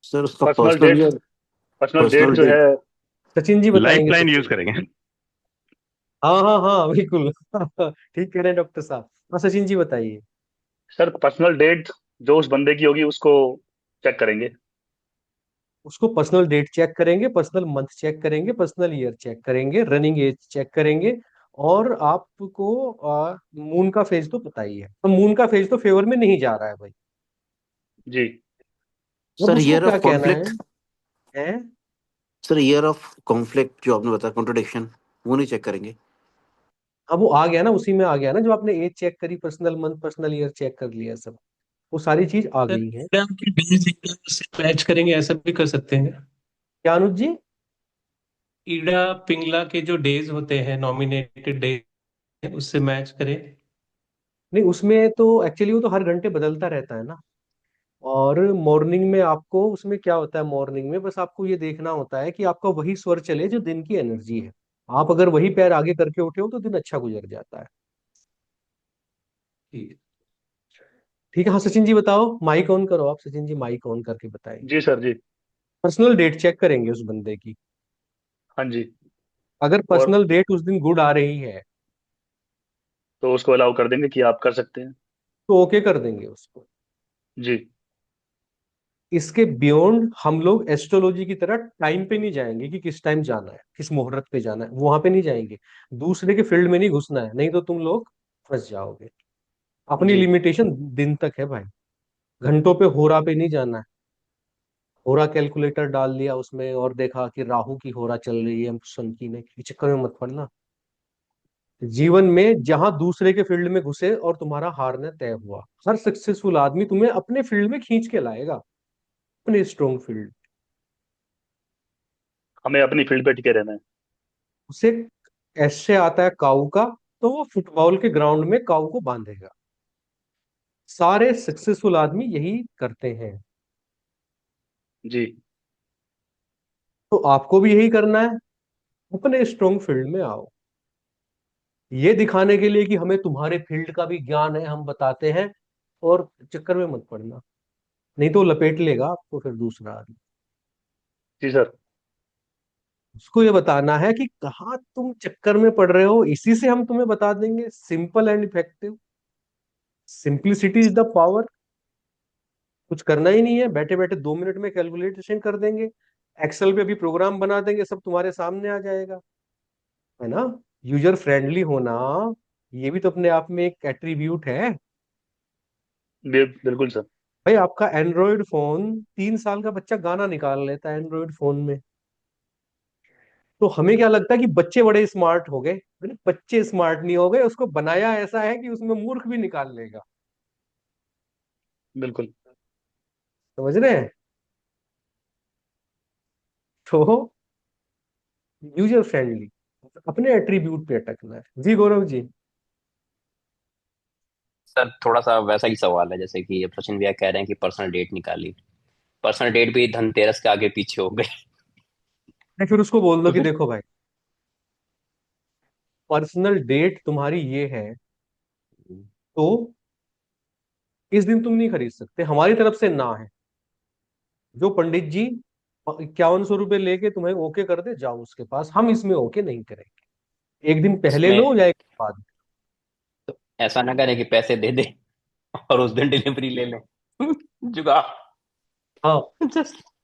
Speaker 7: सर उसका
Speaker 3: personal
Speaker 7: personal
Speaker 3: date.
Speaker 7: Year.
Speaker 3: Personal date
Speaker 7: personal
Speaker 3: जो
Speaker 7: डेट।
Speaker 3: है।
Speaker 1: सचिन जी
Speaker 3: लाइफ
Speaker 1: बताएंगे,
Speaker 3: लाइन
Speaker 1: सचिन
Speaker 3: यूज
Speaker 1: जी।
Speaker 3: करेंगे।
Speaker 1: हाँ हाँ हाँ बिल्कुल ठीक कह रहे हैं डॉक्टर साहब। हाँ सचिन जी बताइए।
Speaker 3: सर पर्सनल डेट जो उस बंदे की होगी उसको चेक करेंगे।
Speaker 1: उसको पर्सनल डेट चेक करेंगे, पर्सनल मंथ चेक करेंगे, पर्सनल ईयर चेक करेंगे, रनिंग एज चेक करेंगे, और आपको मून का फेज तो पता ही है, तो मून का फेज तो फेवर में नहीं जा रहा है भाई।
Speaker 3: जी।
Speaker 1: अब
Speaker 7: सर
Speaker 1: उसको
Speaker 7: ईयर
Speaker 1: क्या
Speaker 7: ऑफ
Speaker 1: कहना है?
Speaker 7: कॉन्फ्लिक्ट।
Speaker 1: हैं?
Speaker 7: सर ईयर ऑफ कॉन्फ्लिक्ट जो आपने बताया, कॉन्ट्रोडिक्शन, वो नहीं चेक करेंगे?
Speaker 1: अब वो आ गया ना, उसी में आ गया ना, जो आपने एज चेक करी, personal month personal year check कर लिया, सब वो सारी चीज आ गई है।
Speaker 11: एग्जाम की डेज एग्जाम से मैच करेंगे, ऐसा भी कर सकते हैं।
Speaker 1: क्या अनुज जी?
Speaker 11: ईड़ा पिंगला के जो डेज होते हैं, नॉमिनेटेड डे, उससे मैच करें।
Speaker 1: नहीं, उसमें तो एक्चुअली वो तो हर घंटे बदलता रहता है ना। और मॉर्निंग में आपको उसमें क्या होता है, मॉर्निंग में बस आपको ये देखना होता है कि आपका वही स्वर चले जो दिन की एनर्जी है। आप अगर वही पैर आगे करके उठे हो तो दिन अच्छा गुजर जाता है।
Speaker 11: ठीक
Speaker 1: ठीक है। हाँ सचिन जी बताओ, माइक ऑन करो आप, सचिन जी माइक ऑन करके बताइए।
Speaker 3: जी सर जी।
Speaker 1: पर्सनल डेट चेक करेंगे उस बंदे की।
Speaker 3: हाँ जी।
Speaker 1: अगर
Speaker 3: और
Speaker 1: पर्सनल डेट उस दिन गुड आ रही है
Speaker 3: तो उसको अलाउ कर देंगे कि आप कर सकते हैं।
Speaker 1: तो ओके कर देंगे उसको।
Speaker 3: जी।
Speaker 1: इसके बियॉन्ड हम लोग एस्ट्रोलॉजी की तरह टाइम पे नहीं जाएंगे कि किस टाइम जाना है, किस मुहूर्त पे जाना है, वहां पे नहीं जाएंगे। दूसरे के फील्ड में नहीं घुसना है, नहीं तो तुम लोग फंस जाओगे। अपनी
Speaker 3: जी।
Speaker 1: लिमिटेशन दिन तक है भाई, घंटों पे होरा पे नहीं जाना है। होरा कैलकुलेटर डाल दिया उसमें और देखा कि राहु की होरा चल रही है, सन की नहीं, इस चक्कर में मत पड़ना। जीवन में जहां दूसरे के फील्ड में घुसे और तुम्हारा हारना तय हुआ, हर सक्सेसफुल आदमी तुम्हें अपने फील्ड में खींच के लाएगा, अपने स्ट्रॉन्ग फील्ड।
Speaker 3: हमें अपनी फील्ड पे टिके रहना है।
Speaker 1: उसे ऐसे आता है काऊ का, तो वो फुटबॉल के ग्राउंड में काऊ को बांधेगा। सारे सक्सेसफुल आदमी यही करते हैं।
Speaker 3: जी।
Speaker 1: तो आपको भी यही करना है, अपने स्ट्रॉन्ग फील्ड में आओ। ये दिखाने के लिए कि हमें तुम्हारे फील्ड का भी ज्ञान है हम बताते हैं, और चक्कर में मत पड़ना, नहीं तो लपेट लेगा आपको फिर दूसरा आदमी।
Speaker 3: जी सर।
Speaker 1: उसको ये बताना है कि कहाँ तुम चक्कर में पड़ रहे हो, इसी से हम तुम्हें बता देंगे। Simple and effective. Simplicity is the power. कुछ करना ही नहीं है, बैठे बैठे 2 मिनट में कैलकुलेशन कर देंगे, एक्सेल पे भी प्रोग्राम बना देंगे, सब तुम्हारे सामने आ जाएगा, है ना। यूजर फ्रेंडली होना, ये भी तो अपने आप में एक एट्रीब्यूट है।
Speaker 3: बिल्कुल सर।
Speaker 1: भाई आपका एंड्रॉयड फोन, 3 साल का बच्चा गाना निकाल लेता है एंड्रॉयड फोन में। तो हमें क्या लगता है कि बच्चे बड़े स्मार्ट हो गए। अरे बच्चे स्मार्ट नहीं हो गए, उसको बनाया ऐसा है कि उसमें मूर्ख भी निकाल लेगा।
Speaker 3: बिल्कुल।
Speaker 1: समझ रहे हैं। तो यूजर फ्रेंडली, अपने एट्रीब्यूट पे अटकना है। जी गौरव जी।
Speaker 2: सर थोड़ा सा वैसा ही सवाल है, जैसे कि सचिन भैया कह रहे हैं कि पर्सनल डेट निकाली, पर्सनल डेट भी धनतेरस के आगे पीछे हो गई।
Speaker 1: फिर उसको बोल दो कि देखो भाई, पर्सनल डेट तुम्हारी ये है, तो इस दिन तुम नहीं खरीद सकते, हमारी तरफ से ना है। जो पंडित जी 5100 रुपये लेके तुम्हें ओके कर दे, जाओ उसके पास, हम इसमें ओके नहीं करेंगे। एक दिन पहले
Speaker 2: उसमें
Speaker 1: लो या एक दिन बाद।
Speaker 2: ऐसा ना करें कि पैसे दे दे और उस दिन डिलीवरी ले लें। जुगाड़।
Speaker 1: हाँ,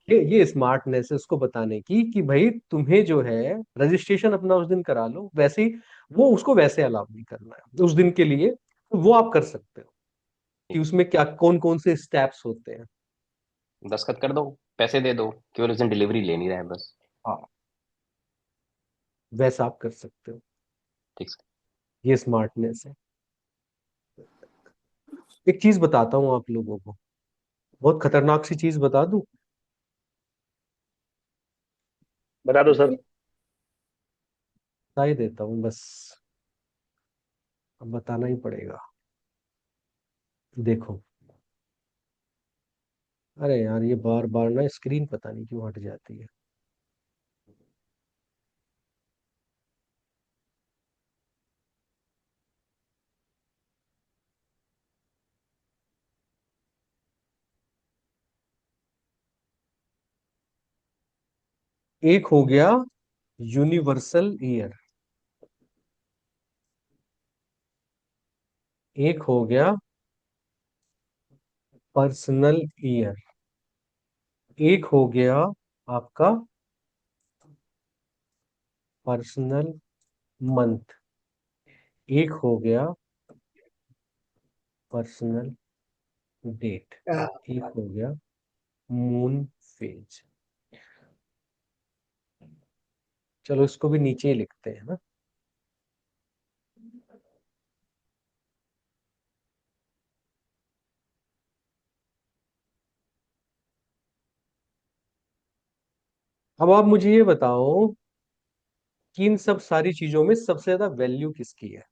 Speaker 1: ये स्मार्टनेस है उसको बताने की कि भाई तुम्हें जो है रजिस्ट्रेशन अपना उस दिन करा लो, वैसे ही वो उसको वैसे अलाउ नहीं करना है उस दिन के लिए। वो आप कर सकते हो कि उसमें क्या कौन कौन से स्टेप्स होते हैं।
Speaker 2: दस्तखत कर दो, पैसे दे दो, केवल उस दिन डिलीवरी ले नहीं रहे हैं बस।
Speaker 1: हाँ, वैसा आप कर सकते हो।
Speaker 2: ठीक सर।
Speaker 1: ये स्मार्टनेस है। एक चीज बताता हूँ आप लोगों को, बहुत खतरनाक सी चीज बता दूं।
Speaker 3: बता दो सर।
Speaker 1: बता ही देता हूँ बस, अब बताना ही पड़ेगा। देखो, अरे यार ये बार बार ना स्क्रीन पता नहीं क्यों हट जाती है। एक हो गया यूनिवर्सल ईयर, एक हो गया पर्सनल ईयर, एक हो गया आपका पर्सनल मंथ, एक हो गया पर्सनल डेट, एक हो गया मून फेज। चलो इसको भी नीचे ही लिखते हैं ना। अब आप मुझे ये बताओ कि इन सब सारी चीजों में सबसे ज्यादा वैल्यू किसकी है।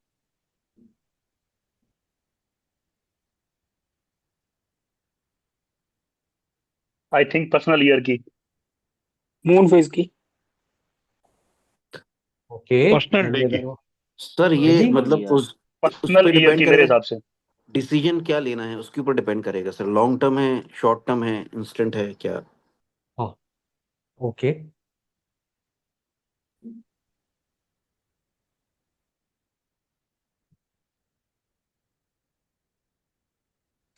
Speaker 3: आई थिंक पर्सनल ईयर की।
Speaker 12: मून फेज की।
Speaker 1: ओके,
Speaker 3: पर्सनल डे की।
Speaker 7: सर
Speaker 1: हाँ
Speaker 7: ये
Speaker 1: जी।
Speaker 7: मतलब
Speaker 8: ईयर।
Speaker 7: उस
Speaker 3: पर्सनल
Speaker 7: पे
Speaker 3: ईयर
Speaker 7: डिपेंड
Speaker 3: की मेरे
Speaker 7: करेगा,
Speaker 3: हिसाब से।
Speaker 7: डिसीजन क्या लेना है उसके ऊपर डिपेंड करेगा सर। लॉन्ग टर्म है, शॉर्ट टर्म है, इंस्टेंट है क्या।
Speaker 1: हाँ, ओके,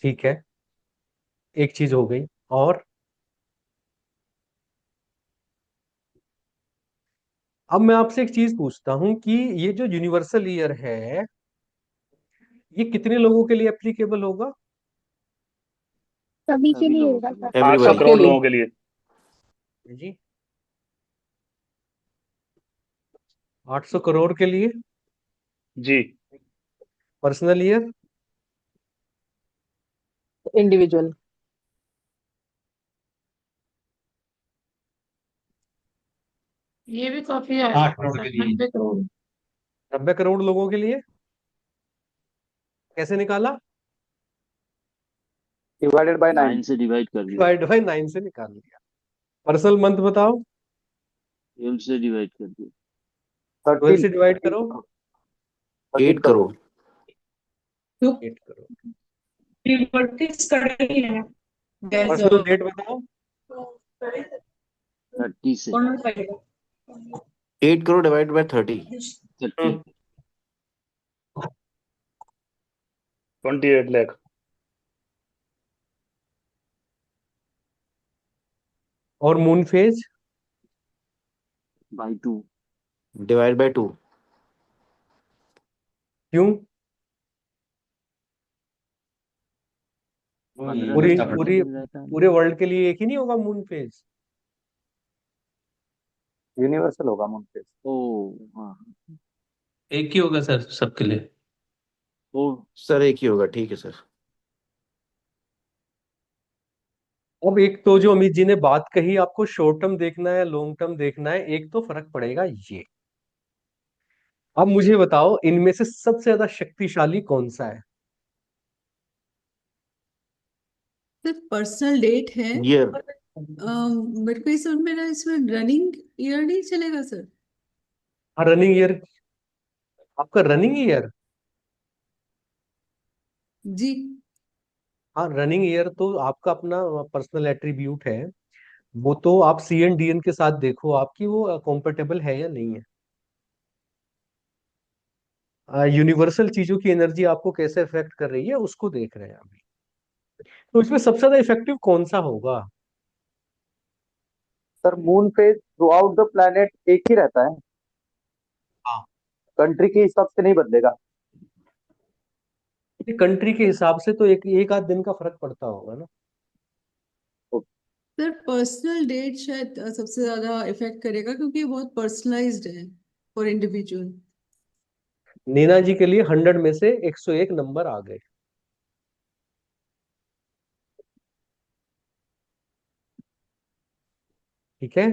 Speaker 1: ठीक है, एक चीज हो गई। और अब मैं आपसे एक चीज पूछता हूं कि ये जो यूनिवर्सल ईयर है, ये कितने लोगों के लिए एप्लीकेबल होगा।
Speaker 4: सभी के
Speaker 8: सभी
Speaker 4: लिए
Speaker 8: लोगों
Speaker 4: होगा
Speaker 8: के लिए।
Speaker 4: सर।
Speaker 3: 800
Speaker 7: एवरीबॉडी।
Speaker 12: सबके
Speaker 3: करोड़
Speaker 12: लिए।
Speaker 3: लोगों के लिए।
Speaker 1: जी, 800 करोड़ के लिए
Speaker 3: जी।
Speaker 1: Personal year.
Speaker 12: इंडिविजुअल।
Speaker 5: ये भी काफी आएगा
Speaker 1: 8 करोड़ के
Speaker 5: सर,
Speaker 1: लिए,
Speaker 5: 90 करोड़।
Speaker 1: 90 करोड़ लोगों के लिए कैसे निकाला।
Speaker 12: Divided by 9।
Speaker 8: 9 से डिवाइड कर दिया।
Speaker 1: डिवाइड बाई 9 से निकाल लिया। पर्सनल मंथ बताओ।
Speaker 8: 12 से डिवाइड कर दिया।
Speaker 1: 12
Speaker 12: 13।
Speaker 1: से डिवाइड करो।
Speaker 12: 13
Speaker 7: 8
Speaker 12: करोड़।
Speaker 7: करोड़।
Speaker 1: 8 करोड़।
Speaker 5: लिबर्टीज कड़ी है।
Speaker 1: पर्सनल डेट बताओ।
Speaker 8: 30 से।
Speaker 7: 8 करोड़ डिवाइड बाय 30।
Speaker 8: 30।
Speaker 3: 28 लाख।
Speaker 1: और moon phase
Speaker 8: by 2।
Speaker 7: Divide by 2।
Speaker 1: क्यों?
Speaker 8: 15
Speaker 1: पूरी
Speaker 8: दिन
Speaker 1: पूरी
Speaker 8: रहता है।
Speaker 1: पूरे वर्ल्ड के लिए एक ही नहीं होगा मून फेज?
Speaker 12: यूनिवर्सल होगा मून फेज।
Speaker 8: ओ हाँ।
Speaker 11: एक ही होगा सर सबके लिए।
Speaker 8: ओ
Speaker 7: सर एक ही होगा, ठीक है सर।
Speaker 1: अब एक तो जो अमित जी ने बात कही, आपको शॉर्ट टर्म देखना है लॉन्ग टर्म देखना है, एक तो फर्क पड़ेगा ये। अब मुझे बताओ इनमें से सबसे ज्यादा शक्तिशाली कौन सा है?
Speaker 13: सर पर्सनल डेट है
Speaker 7: ईयर।
Speaker 13: और मेरे को ये समझ में ना, इसमें रनिंग ईयर नहीं चलेगा सर?
Speaker 1: हाँ, रनिंग ईयर। आपका रनिंग ईयर?
Speaker 13: जी।
Speaker 1: हाँ, रनिंग ईयर तो आपका अपना पर्सनल एट्रीब्यूट है। वो तो आप सी एन डी एन के साथ देखो आपकी वो कॉम्पेटेबल है या नहीं है। यूनिवर्सल चीजों की एनर्जी आपको कैसे इफेक्ट कर रही है उसको देख रहे हैं अभी। तो इसमें सबसे ज्यादा इफेक्टिव कौन सा होगा?
Speaker 12: Sir moon phase through out the planet एक ही रहता है,
Speaker 1: हाँ,
Speaker 12: कंट्री के हिसाब से नहीं बदलेगा।
Speaker 1: कंट्री के हिसाब से तो एक एक आध दिन का फर्क पड़ता होगा ना।
Speaker 13: सर पर्सनल डेट शायद सबसे ज्यादा इफेक्ट करेगा, क्योंकि ये बहुत पर्सनलाइज्ड है फॉर इंडिविजुअल।
Speaker 1: नीना जी के लिए 100 में से 101 नंबर आ गए। ठीक है।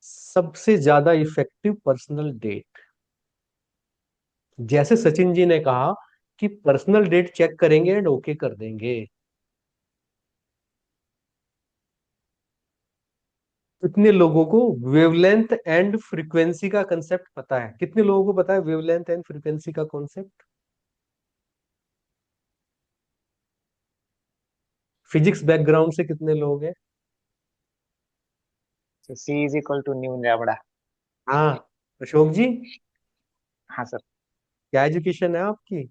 Speaker 1: सबसे ज्यादा इफेक्टिव पर्सनल डेट, जैसे सचिन जी ने कहा कि पर्सनल डेट चेक करेंगे एंड ओके कर देंगे। कितने लोगों को वेवलेंथ एंड फ्रीक्वेंसी का कंसेप्ट पता है? कितने लोगों को पता है वेवलेंथ एंड फ्रीक्वेंसी का कॉन्सेप्ट? फिजिक्स बैकग्राउंड से कितने लोग हैं?
Speaker 14: C is equal to nu lambda.
Speaker 1: हाँ, अशोक जी,
Speaker 14: हाँ सर।
Speaker 1: क्या एजुकेशन है आपकी?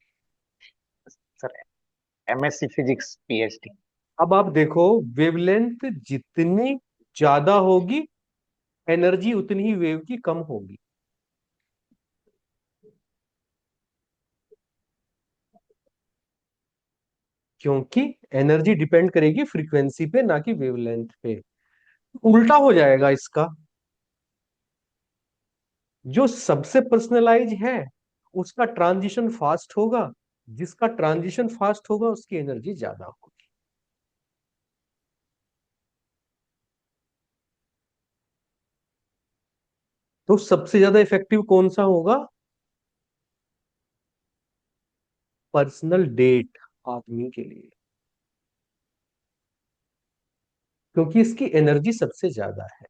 Speaker 14: Sir MSc physics PhD.
Speaker 1: अब आप देखो, वेवलेंथ जितनी ज्यादा होगी एनर्जी उतनी ही वेव की कम होगी। क्योंकि एनर्जी डिपेंड करेगी फ्रीक्वेंसी पे ना कि वेवलेंथ पे। उल्टा हो जाएगा इसका। जो सबसे पर्सनलाइज है उसका ट्रांजिशन फास्ट होगा, जिसका ट्रांजिशन फास्ट होगा उसकी एनर्जी ज्यादा होगी। तो सबसे ज्यादा इफेक्टिव कौन सा होगा? पर्सनल डेट आदमी के लिए, क्योंकि इसकी एनर्जी सबसे ज्यादा है।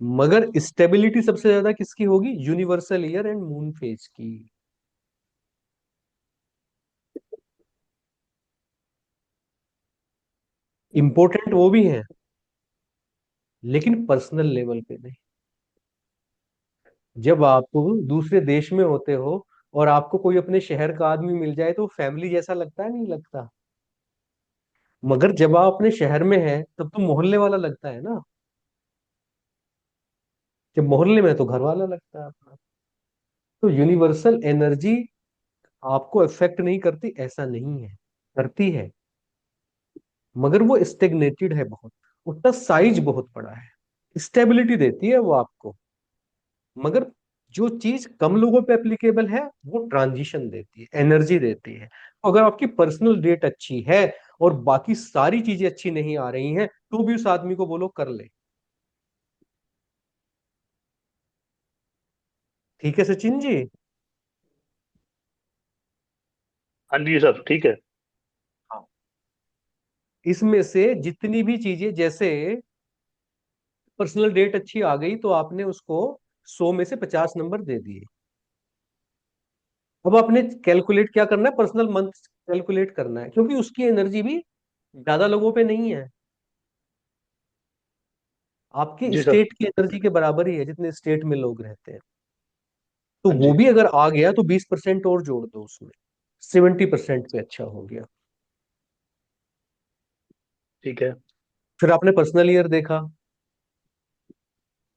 Speaker 1: मगर स्टेबिलिटी सबसे ज्यादा किसकी होगी? Universal year and moon phase की। इंपॉर्टेंट वो भी है लेकिन पर्सनल लेवल पे नहीं। जब आप दूसरे देश में होते हो और आपको कोई अपने शहर का आदमी मिल जाए तो फैमिली जैसा लगता है, नहीं लगता? मगर जब आप अपने शहर में हैं तब तो मोहल्ले वाला लगता है ना। जब मोहल्ले में है तो घर वाला लगता है अपना। तो यूनिवर्सल एनर्जी आपको इफेक्ट नहीं करती ऐसा नहीं है, करती है। मगर वो स्टेग्नेटेड है बहुत, उसका साइज बहुत बड़ा है। स्टेबिलिटी देती है वो आपको, मगर जो चीज कम लोगों पे एप्लीकेबल है वो ट्रांजिशन देती है, एनर्जी देती है। तो अगर आपकी पर्सनल डेट अच्छी है और बाकी सारी चीजें अच्छी नहीं आ रही हैं तो भी उस आदमी को बोलो कर ले। ठीक है सचिन जी?
Speaker 3: हाँ जी सर, ठीक है।
Speaker 1: हाँ, इसमें से जितनी भी चीजें, जैसे पर्सनल डेट अच्छी आ गई तो आपने उसको 100 में से 50 नंबर दे दिए। अब आपने कैलकुलेट क्या करना है? पर्सनल मंथ कैलकुलेट करना है, क्योंकि उसकी एनर्जी भी ज्यादा लोगों पे नहीं है, आपके
Speaker 3: जी सर।
Speaker 1: स्टेट की एनर्जी के बराबर ही है जितने स्टेट में लोग रहते हैं। तो
Speaker 3: हाँ
Speaker 1: वो
Speaker 3: जी।
Speaker 1: भी अगर आ गया तो 20% और जोड़ दो उसमें, 70% पे अच्छा हो गया।
Speaker 3: ठीक है।
Speaker 1: फिर आपने पर्सनल ईयर देखा,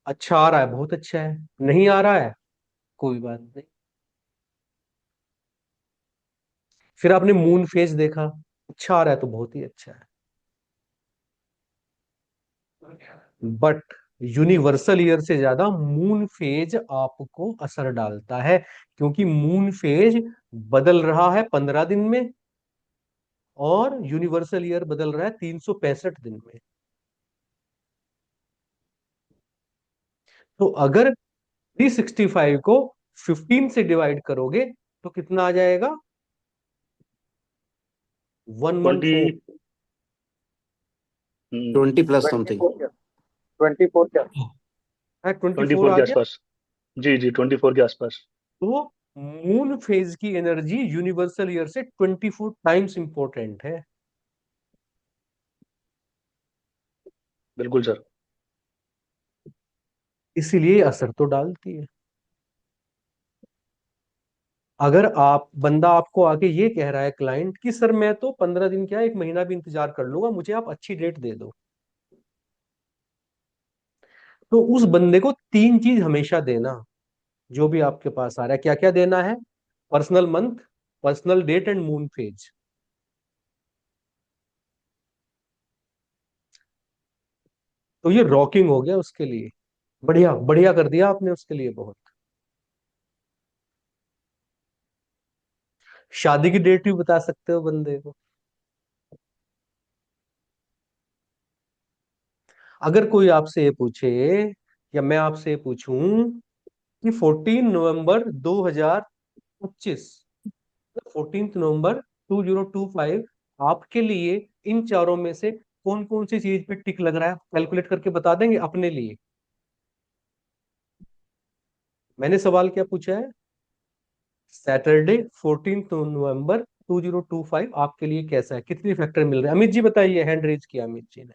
Speaker 1: अच्छा आ रहा है, बहुत अच्छा है, नहीं आ रहा है, कोई बात नहीं। फिर आपने मून फेज देखा, अच्छा आ रहा है तो बहुत ही अच्छा है। बट यूनिवर्सल ईयर से ज्यादा मून फेज आपको असर डालता है, क्योंकि मून फेज बदल रहा है 15 दिन में, और यूनिवर्सल ईयर बदल रहा है 365 दिन में। तो अगर 365 को 15 से डिवाइड करोगे तो कितना आ जाएगा?
Speaker 3: 20।
Speaker 1: 114।
Speaker 7: 20 प्लस
Speaker 12: ट्वेंटी
Speaker 7: समथिंग।
Speaker 12: फोर क्या? 24 क्या?
Speaker 1: है, 24
Speaker 3: 24
Speaker 1: आ
Speaker 3: के
Speaker 1: गया।
Speaker 3: आसपास। जी जी, 24 के आसपास।
Speaker 1: तो मून फेज की एनर्जी यूनिवर्सल ईयर से 24 टाइम्स इंपॉर्टेंट है।
Speaker 3: बिल्कुल सर।
Speaker 1: इसीलिए असर तो डालती है। अगर आप बंदा आपको आके ये कह रहा है क्लाइंट कि सर मैं तो 15 दिन क्या 1 महीना भी इंतजार कर लूंगा, मुझे आप अच्छी डेट दे दो, तो उस बंदे को 3 चीज हमेशा देना, जो भी आपके पास आ रहा है। क्या क्या देना है? Personal month, personal date and moon phase. तो ये रॉकिंग हो गया उसके लिए, बढ़िया बढ़िया कर दिया आपने उसके लिए बहुत। शादी की डेट भी बता सकते हो बंदे को। अगर कोई आपसे ये पूछे, या मैं आपसे ये पूछूं कि 14 नवंबर 2025, 14 नवंबर 2025 आपके लिए इन चारों में से कौन कौन सी चीज पे टिक लग रहा है, कैलकुलेट करके बता देंगे अपने लिए। मैंने सवाल क्या पूछा है? सैटरडे 14 नवंबर 2025 आपके लिए कैसा है, कितने फैक्टर मिल रहे हैं? अमित जी बताइए, हैंड रेज किया अमित जी ने।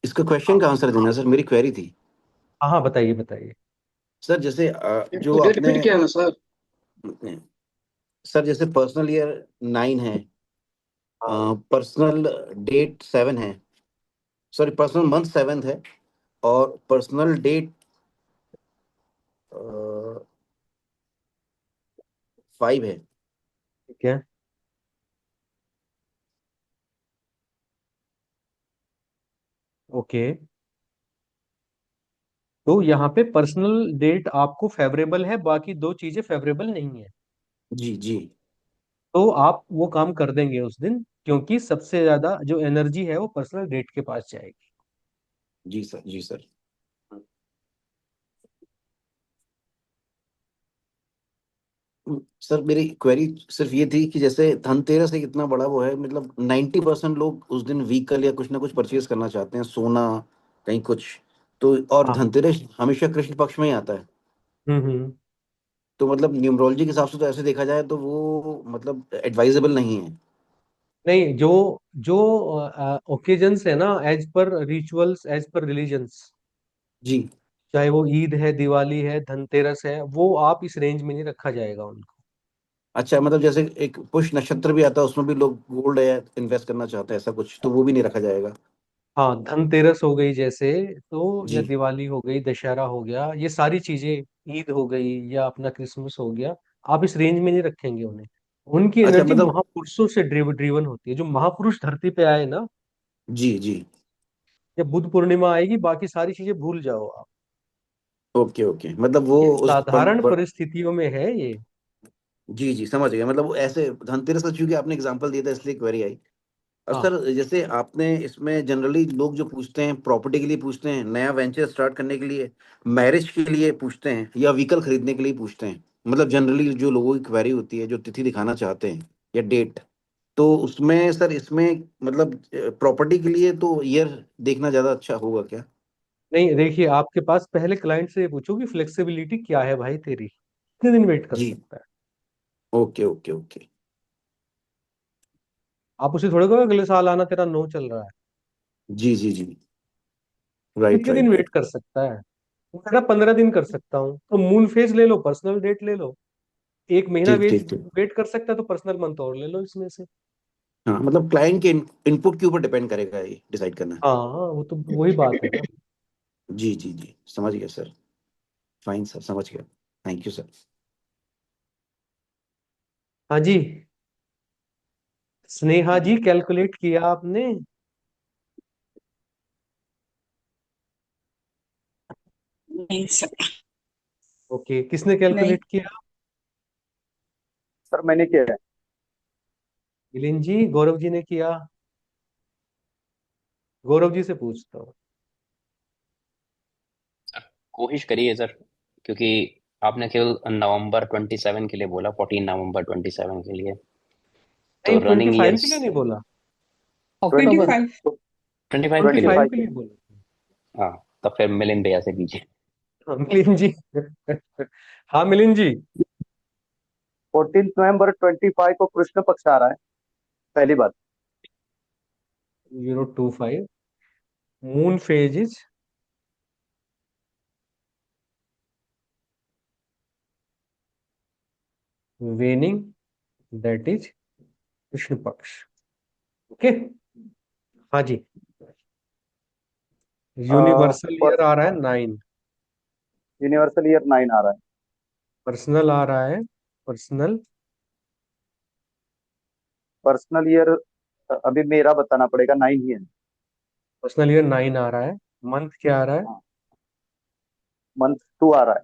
Speaker 7: इसका क्वेश्चन का आंसर देना सर, मेरी क्वेरी थी।
Speaker 1: हाँ हाँ, बताइए बताइए।
Speaker 7: सर जैसे जो
Speaker 15: डेट
Speaker 7: आपने,
Speaker 15: फिट किया ना सर।
Speaker 7: सर जैसे पर्सनल ईयर 9 है, पर्सनल डेट 7 है, सॉरी पर्सनल मंथ 7 है, और पर्सनल डेट 5 है।
Speaker 1: ठीक है, ओके। तो यहाँ पे पर्सनल डेट आपको फेवरेबल है, बाकी दो चीजें फेवरेबल नहीं है।
Speaker 7: जी जी।
Speaker 1: तो आप वो काम कर देंगे उस दिन, क्योंकि सबसे ज्यादा जो एनर्जी है वो पर्सनल डेट के पास जाएगी।
Speaker 7: जी सर, जी सर। सर मेरी क्वेरी सिर्फ ये थी कि जैसे धनतेरस एक इतना बड़ा वो है, मतलब 90% लोग उस दिन व्हीकल या कुछ ना कुछ परचेज करना चाहते हैं, सोना, कहीं कुछ। तो और
Speaker 1: हाँ।
Speaker 7: धनतेरस हमेशा कृष्ण पक्ष में ही आता है।
Speaker 1: हम्म।
Speaker 7: तो मतलब न्यूमरोलॉजी के हिसाब से तो ऐसे देखा जाए तो वो मतलब एडवाइजेबल नहीं है।
Speaker 1: नहीं, जो जो ओकेजन्स है ना, as per rituals, as per religions,
Speaker 7: जी।
Speaker 1: चाहे वो ईद है, दिवाली है, धनतेरस है, वो आप इस रेंज में नहीं रखा जाएगा उनको।
Speaker 7: अच्छा, मतलब जैसे एक पुष नक्षत्र भी आता है, उसमें भी लोग गोल्ड या इन्वेस्ट करना चाहते हैं, ऐसा कुछ तो वो भी नहीं रखा जाएगा।
Speaker 1: हाँ, धनतेरस हो गई जैसे, तो या
Speaker 7: जी।
Speaker 1: दिवाली हो गई, दशहरा हो गया, ये सारी चीजें, ईद हो गई या अपना क्रिसमस हो गया, आप इस रेंज में नहीं रखेंगे उन्हें। उनकी
Speaker 7: अच्छा
Speaker 1: एनर्जी
Speaker 7: मतलब।
Speaker 1: महापुरुषों से ड्रिवन होती है। जो महापुरुष धरती पे आए ना,
Speaker 7: जी जी।
Speaker 1: जब बुद्ध पूर्णिमा आएगी बाकी सारी चीजें भूल जाओ आप।
Speaker 7: ओके ओके, मतलब वो
Speaker 1: ये
Speaker 7: उस
Speaker 1: साधारण परिस्थितियों में है ये।
Speaker 7: जी जी, समझ गया। मतलब वो ऐसे धनतेरस का चूंकि आपने एग्जांपल दिया था इसलिए क्वेरी आई। और
Speaker 1: हाँ
Speaker 7: सर जैसे आपने इसमें जनरली लोग जो पूछते हैं प्रॉपर्टी के लिए पूछते हैं, नया वेंचर स्टार्ट करने के लिए, मैरिज के लिए पूछते हैं, या व्हीकल खरीदने के लिए पूछते हैं, मतलब जनरली जो लोगों की क्वेरी होती है जो तिथि दिखाना चाहते हैं या डेट, तो उसमें सर इसमें मतलब प्रॉपर्टी के लिए तो ईयर देखना ज्यादा अच्छा होगा क्या?
Speaker 1: नहीं, देखिए, आपके पास पहले क्लाइंट से ये पूछो कि फ्लेक्सिबिलिटी क्या है भाई तेरी, कितने दिन वेट कर
Speaker 7: जी।
Speaker 1: सकता है।
Speaker 7: Okay okay okay.
Speaker 1: आप उसे थोड़े कहो अगले साल आना, तेरा नो चल रहा है।
Speaker 7: जी जी जी, राइट
Speaker 1: कितने दिन
Speaker 7: राइट
Speaker 1: वेट
Speaker 7: राइट।
Speaker 1: कर सकता है? वो कह रहा 15 दिन कर सकता हूँ, तो मून फेज ले लो, पर्सनल डेट ले लो। एक महीना
Speaker 7: ठीक
Speaker 1: वेट
Speaker 7: ठीक ठीक।
Speaker 1: वेट कर सकता है तो पर्सनल मंथ और ले लो इसमें से।
Speaker 7: हाँ मतलब क्लाइंट के इनपुट के ऊपर डिपेंड करेगा ये डिसाइड करना।
Speaker 1: हाँ वो तो वही बात है ना।
Speaker 7: जी जी जी, समझ गया सर। फाइन सर, समझ गया। Thank you sir.
Speaker 1: हाँ जी, स्नेहा जी कैलकुलेट किया आपने?
Speaker 5: नहीं सर।
Speaker 1: ओके, किसने
Speaker 5: नहीं।
Speaker 1: कैलकुलेट किया?
Speaker 12: सर मैंने किया है।
Speaker 1: मिलिंद जी, गौरव जी ने किया? गौरव जी से पूछता हूँ।
Speaker 2: कोशिश करिए सर, क्योंकि आपने केवल नवंबर 27 के लिए बोला, 14 नवंबर 27 के लिए, तो
Speaker 1: नहीं,
Speaker 2: रनिंग
Speaker 1: 25 के
Speaker 2: ईयर्स।
Speaker 1: लिए नहीं बोला,
Speaker 12: ट्वेंटी
Speaker 1: अक्टूबर।
Speaker 5: 25।
Speaker 2: 25 के
Speaker 12: ट्वेंटी
Speaker 2: लिए।
Speaker 1: 25
Speaker 12: फाइव
Speaker 1: के
Speaker 12: के
Speaker 1: लिए
Speaker 12: लिए।
Speaker 1: बोला।
Speaker 2: हाँ, तो फिर मिलिंद भैया से कीजिए।
Speaker 1: हाँ, मिलिंद जी। हाँ मिलिंद जी।
Speaker 12: 14 नवंबर 25 को कृष्ण पक्ष आ रहा है, पहली बात।
Speaker 1: 025 moon phase is वेनिंग, that is Krishna पक्ष। ओके। हाँ जी, यूनिवर्सल ईयर आ रहा है 9।
Speaker 12: यूनिवर्सल ईयर 9 आ रहा है।
Speaker 1: पर्सनल आ रहा है, पर्सनल।
Speaker 12: पर्सनल ईयर अभी मेरा बताना पड़ेगा, 9 ही है।
Speaker 1: पर्सनल ईयर 9 आ रहा है। मंथ क्या आ रहा है?
Speaker 12: हाँ, मंथ 2 आ रहा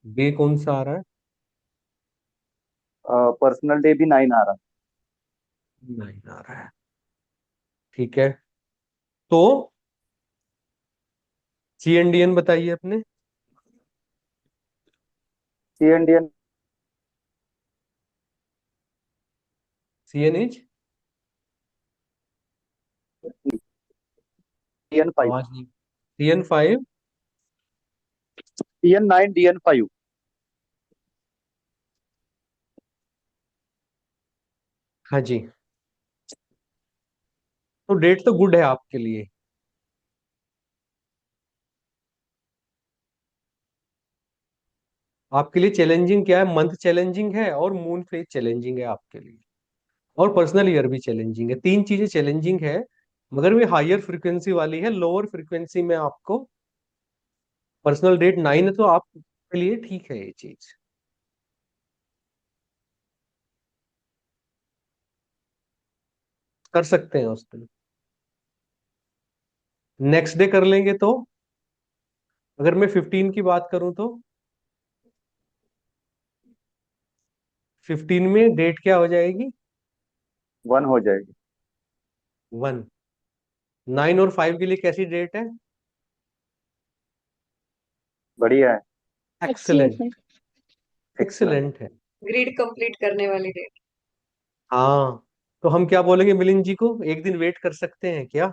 Speaker 1: डे कौन सा आ रहा है?
Speaker 12: है। पर्सनल डे भी 9 आ रहा
Speaker 1: 9 आ रहा है। ठीक है, तो सी एन डी एन बताइए अपने।
Speaker 12: है। CNDN
Speaker 1: C N H,
Speaker 12: DN5।
Speaker 1: आवाज नहीं। C N 5।
Speaker 12: DN9 DN5।
Speaker 1: हाँ जी, तो डेट तो गुड है आपके लिए। आपके लिए चैलेंजिंग क्या है? मंथ चैलेंजिंग है और मून फेज चैलेंजिंग है आपके लिए, और पर्सनल ईयर भी चैलेंजिंग है। तीन चीजें चैलेंजिंग है, मगर वे हायर फ्रीक्वेंसी वाली है। लोअर फ्रीक्वेंसी में आपको पर्सनल डेट 9 है, तो आपके लिए ठीक है ये चीज, कर सकते हैं उस दिन। नेक्स्ट डे कर लेंगे तो, अगर मैं 15 की बात करूं तो 15 में डेट क्या हो जाएगी?
Speaker 12: 1 हो जाएगी।
Speaker 1: 1। 9 और 5 के लिए कैसी डेट है?
Speaker 12: बढ़िया है।
Speaker 4: अच्छी है
Speaker 1: एक्सेलेंट।
Speaker 4: सर।
Speaker 12: एक्सलेंट।
Speaker 1: एक्सेलेंट है।
Speaker 6: ग्रिड कंप्लीट करने वाली डेट।
Speaker 1: हाँ, तो हम क्या बोलेंगे मिलिंद जी को, एक दिन वेट कर सकते हैं क्या?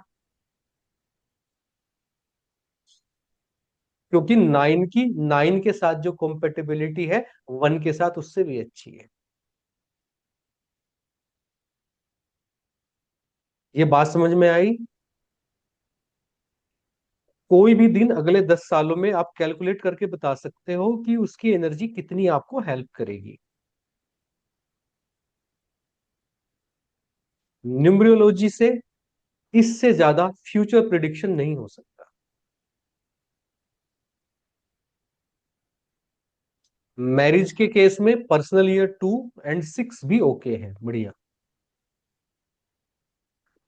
Speaker 1: क्योंकि 9 के साथ जो कॉम्पेटिबिलिटी है 1 के साथ उससे भी अच्छी है। ये बात समझ में आई? कोई भी दिन अगले 10 सालों में आप कैलकुलेट करके बता सकते हो कि उसकी एनर्जी कितनी आपको हेल्प करेगी। न्यूमरोलॉजी से इससे ज्यादा फ्यूचर प्रिडिक्शन नहीं हो सकता। मैरिज के केस में पर्सनल ईयर 2 और 6 भी ओके है, बढ़िया।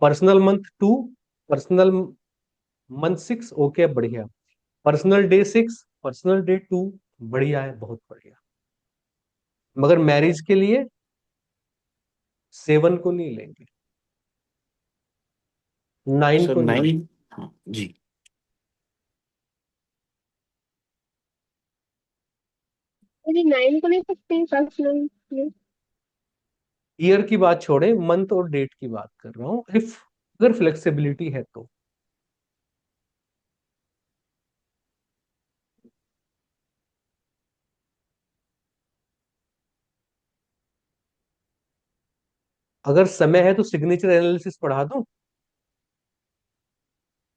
Speaker 1: Personal month 2, personal month 6 okay, बढ़िया। पर्सनल डे 6, पर्सनल डे 2, बढ़िया है, बहुत बढ़िया। मगर मैरिज के लिए 7 को नहीं लेंगे, 9
Speaker 7: सर
Speaker 1: को नहीं।
Speaker 7: 9। हाँ जी।
Speaker 4: मेरी 9 को नहीं सकते पर्सनल में।
Speaker 1: ईयर की बात छोड़े, मंथ और डेट की बात कर रहा हूं, इफ अगर फ्लेक्सिबिलिटी है तो। अगर समय है तो सिग्नेचर एनालिसिस पढ़ा दूं?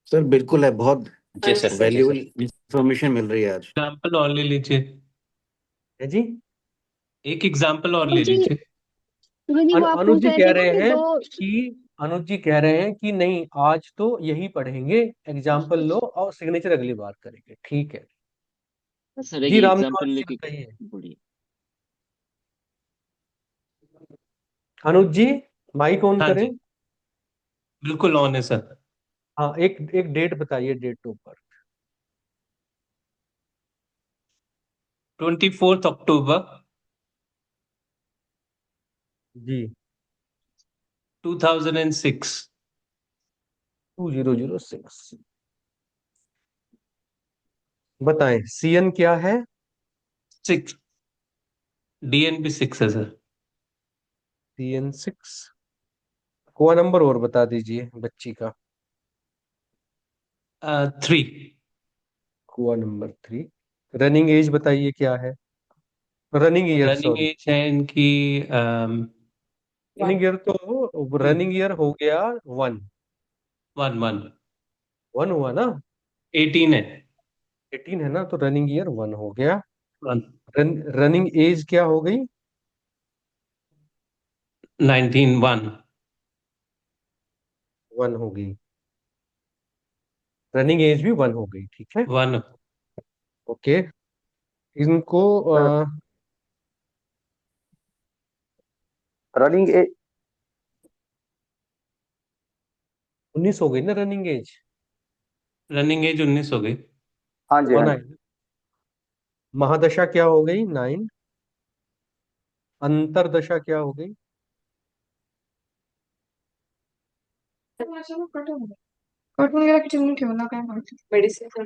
Speaker 7: सर बिल्कुल है, बहुत
Speaker 2: जी सर, जी
Speaker 7: वैल्यूबल
Speaker 2: सर।
Speaker 7: इंफॉर्मेशन मिल रही है आज।
Speaker 11: एग्जाम्पल और ले लीजिए,
Speaker 1: है जी।
Speaker 11: एक एग्जाम्पल और ले
Speaker 4: जी
Speaker 11: लीजिए।
Speaker 4: गुरुजी वो आप
Speaker 1: अनुज
Speaker 4: पूछ
Speaker 1: जी
Speaker 4: रहे
Speaker 1: कह
Speaker 4: थे ना
Speaker 1: रहे
Speaker 4: कि
Speaker 1: हैं
Speaker 4: दो।
Speaker 1: कि अनुज जी कह रहे हैं कि नहीं, आज तो यही पढ़ेंगे, एग्जाम्पल लो और सिग्नेचर अगली बार करेंगे। ठीक है
Speaker 8: सर एक
Speaker 1: जी।
Speaker 8: एग्जांपल
Speaker 1: रामनिवास जी
Speaker 8: लेके
Speaker 1: बताइए।
Speaker 8: बोलिए।
Speaker 1: अनुज जी माइक ऑन
Speaker 11: हाँ
Speaker 1: करें।
Speaker 11: जी, बिल्कुल ऑन है सर।
Speaker 1: हाँ, एक एक डेट बताइए, डेट ऑफ बर्थ।
Speaker 11: 24 अक्टूबर
Speaker 1: जी।
Speaker 11: 2006।
Speaker 1: 2006। बताएं सीएन क्या है?
Speaker 11: 6, डीएनबी 6 है सर।
Speaker 1: CN6। कोआ नंबर और बता दीजिए बच्ची का।
Speaker 11: 3।
Speaker 1: कोआ नंबर 3। रनिंग एज बताइए क्या है? Running year,
Speaker 11: running
Speaker 1: sorry.
Speaker 11: Age है इनकी
Speaker 1: रनिंग ईयर तो रनिंग ईयर हो गया 1।
Speaker 11: 1
Speaker 1: 1 हुआ ना?
Speaker 11: 18 है।
Speaker 1: 18 है ना, तो रनिंग ईयर 1 हो गया।
Speaker 11: 1
Speaker 1: रनिंग एज क्या हो गई?
Speaker 11: 19 1
Speaker 1: 1 हो गई। रनिंग एज भी 1 हो गई, ठीक है।
Speaker 11: 1।
Speaker 1: ओके। इनको
Speaker 12: सर रनिंग ए
Speaker 1: 19 हो गई ना रनिंग एज?
Speaker 11: रनिंग एज 19 हो गई।
Speaker 12: हाँ जी हाँ
Speaker 1: 1
Speaker 12: जी।
Speaker 1: आई। महादशा क्या हो गई? 9। अंतरदशा क्या हो गई?
Speaker 6: मेडिसिन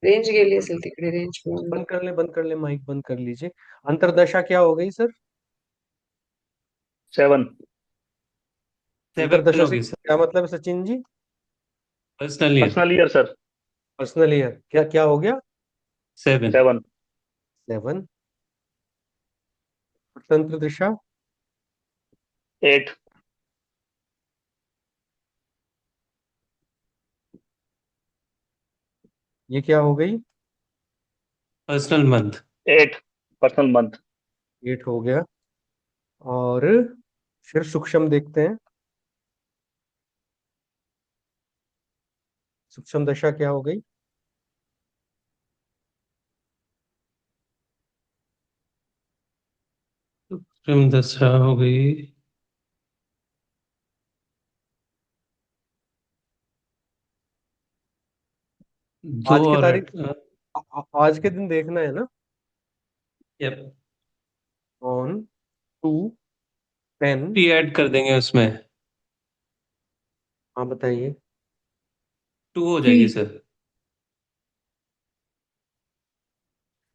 Speaker 6: रेंज गेली असेल तिकडे, रेंज
Speaker 1: बंद कर ले, बंद कर ले, माइक बंद कर लीजिए। अंतरदशा क्या हो गई सर?
Speaker 3: 7।
Speaker 11: 7
Speaker 1: अंतरदशा
Speaker 11: हो
Speaker 1: से
Speaker 11: गई सर।
Speaker 1: क्या मतलब है Sachin ji?
Speaker 11: Personal year
Speaker 3: personal year sir.
Speaker 1: Personal year क्या क्या हो गया?
Speaker 11: 7।
Speaker 3: 7।
Speaker 1: 7। स्वतंत्र दिशा
Speaker 3: 8।
Speaker 1: ये क्या हो गई?
Speaker 11: Personal month
Speaker 3: 8 personal month.
Speaker 1: 8 हो गया। और फिर सूक्ष्म देखते हैं। सूक्ष्म दशा क्या हो गई?
Speaker 11: दशा हो गई। दो
Speaker 1: आज की
Speaker 11: और
Speaker 1: तारीख,
Speaker 11: 8।
Speaker 1: आज के दिन देखना है ना।
Speaker 11: Yup,
Speaker 1: on 2/10।
Speaker 11: 3 ऐड कर देंगे उसमें।
Speaker 1: हाँ बताइए।
Speaker 11: 2 हो जाएगी सर।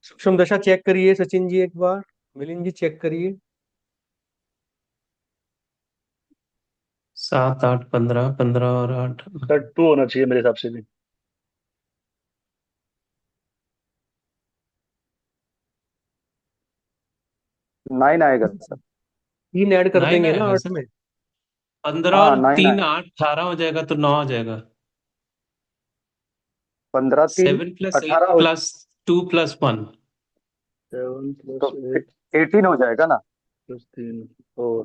Speaker 1: सूक्ष्म दशा चेक करिए सचिन जी एक बार। मिलिंद जी चेक करिए।
Speaker 11: 7 8 15, 15 और 8।
Speaker 3: सर 2 होना चाहिए मेरे हिसाब से भी।
Speaker 12: 9 आएगा सर।
Speaker 1: 3 ऐड कर
Speaker 11: 9
Speaker 1: देंगे ना
Speaker 11: आएगा
Speaker 1: 8
Speaker 11: सर।
Speaker 1: में।
Speaker 11: 15
Speaker 12: हाँ
Speaker 11: और
Speaker 12: 9
Speaker 11: 3
Speaker 12: आएगा।
Speaker 11: 8, 18 हो जाएगा तो 9 हो जाएगा।
Speaker 12: 15 3
Speaker 11: 7 + 8
Speaker 12: 18 हो
Speaker 11: + 2 + 1।
Speaker 3: 7
Speaker 12: तो
Speaker 3: + 8
Speaker 12: 18 हो जाएगा ना।
Speaker 3: + 3 और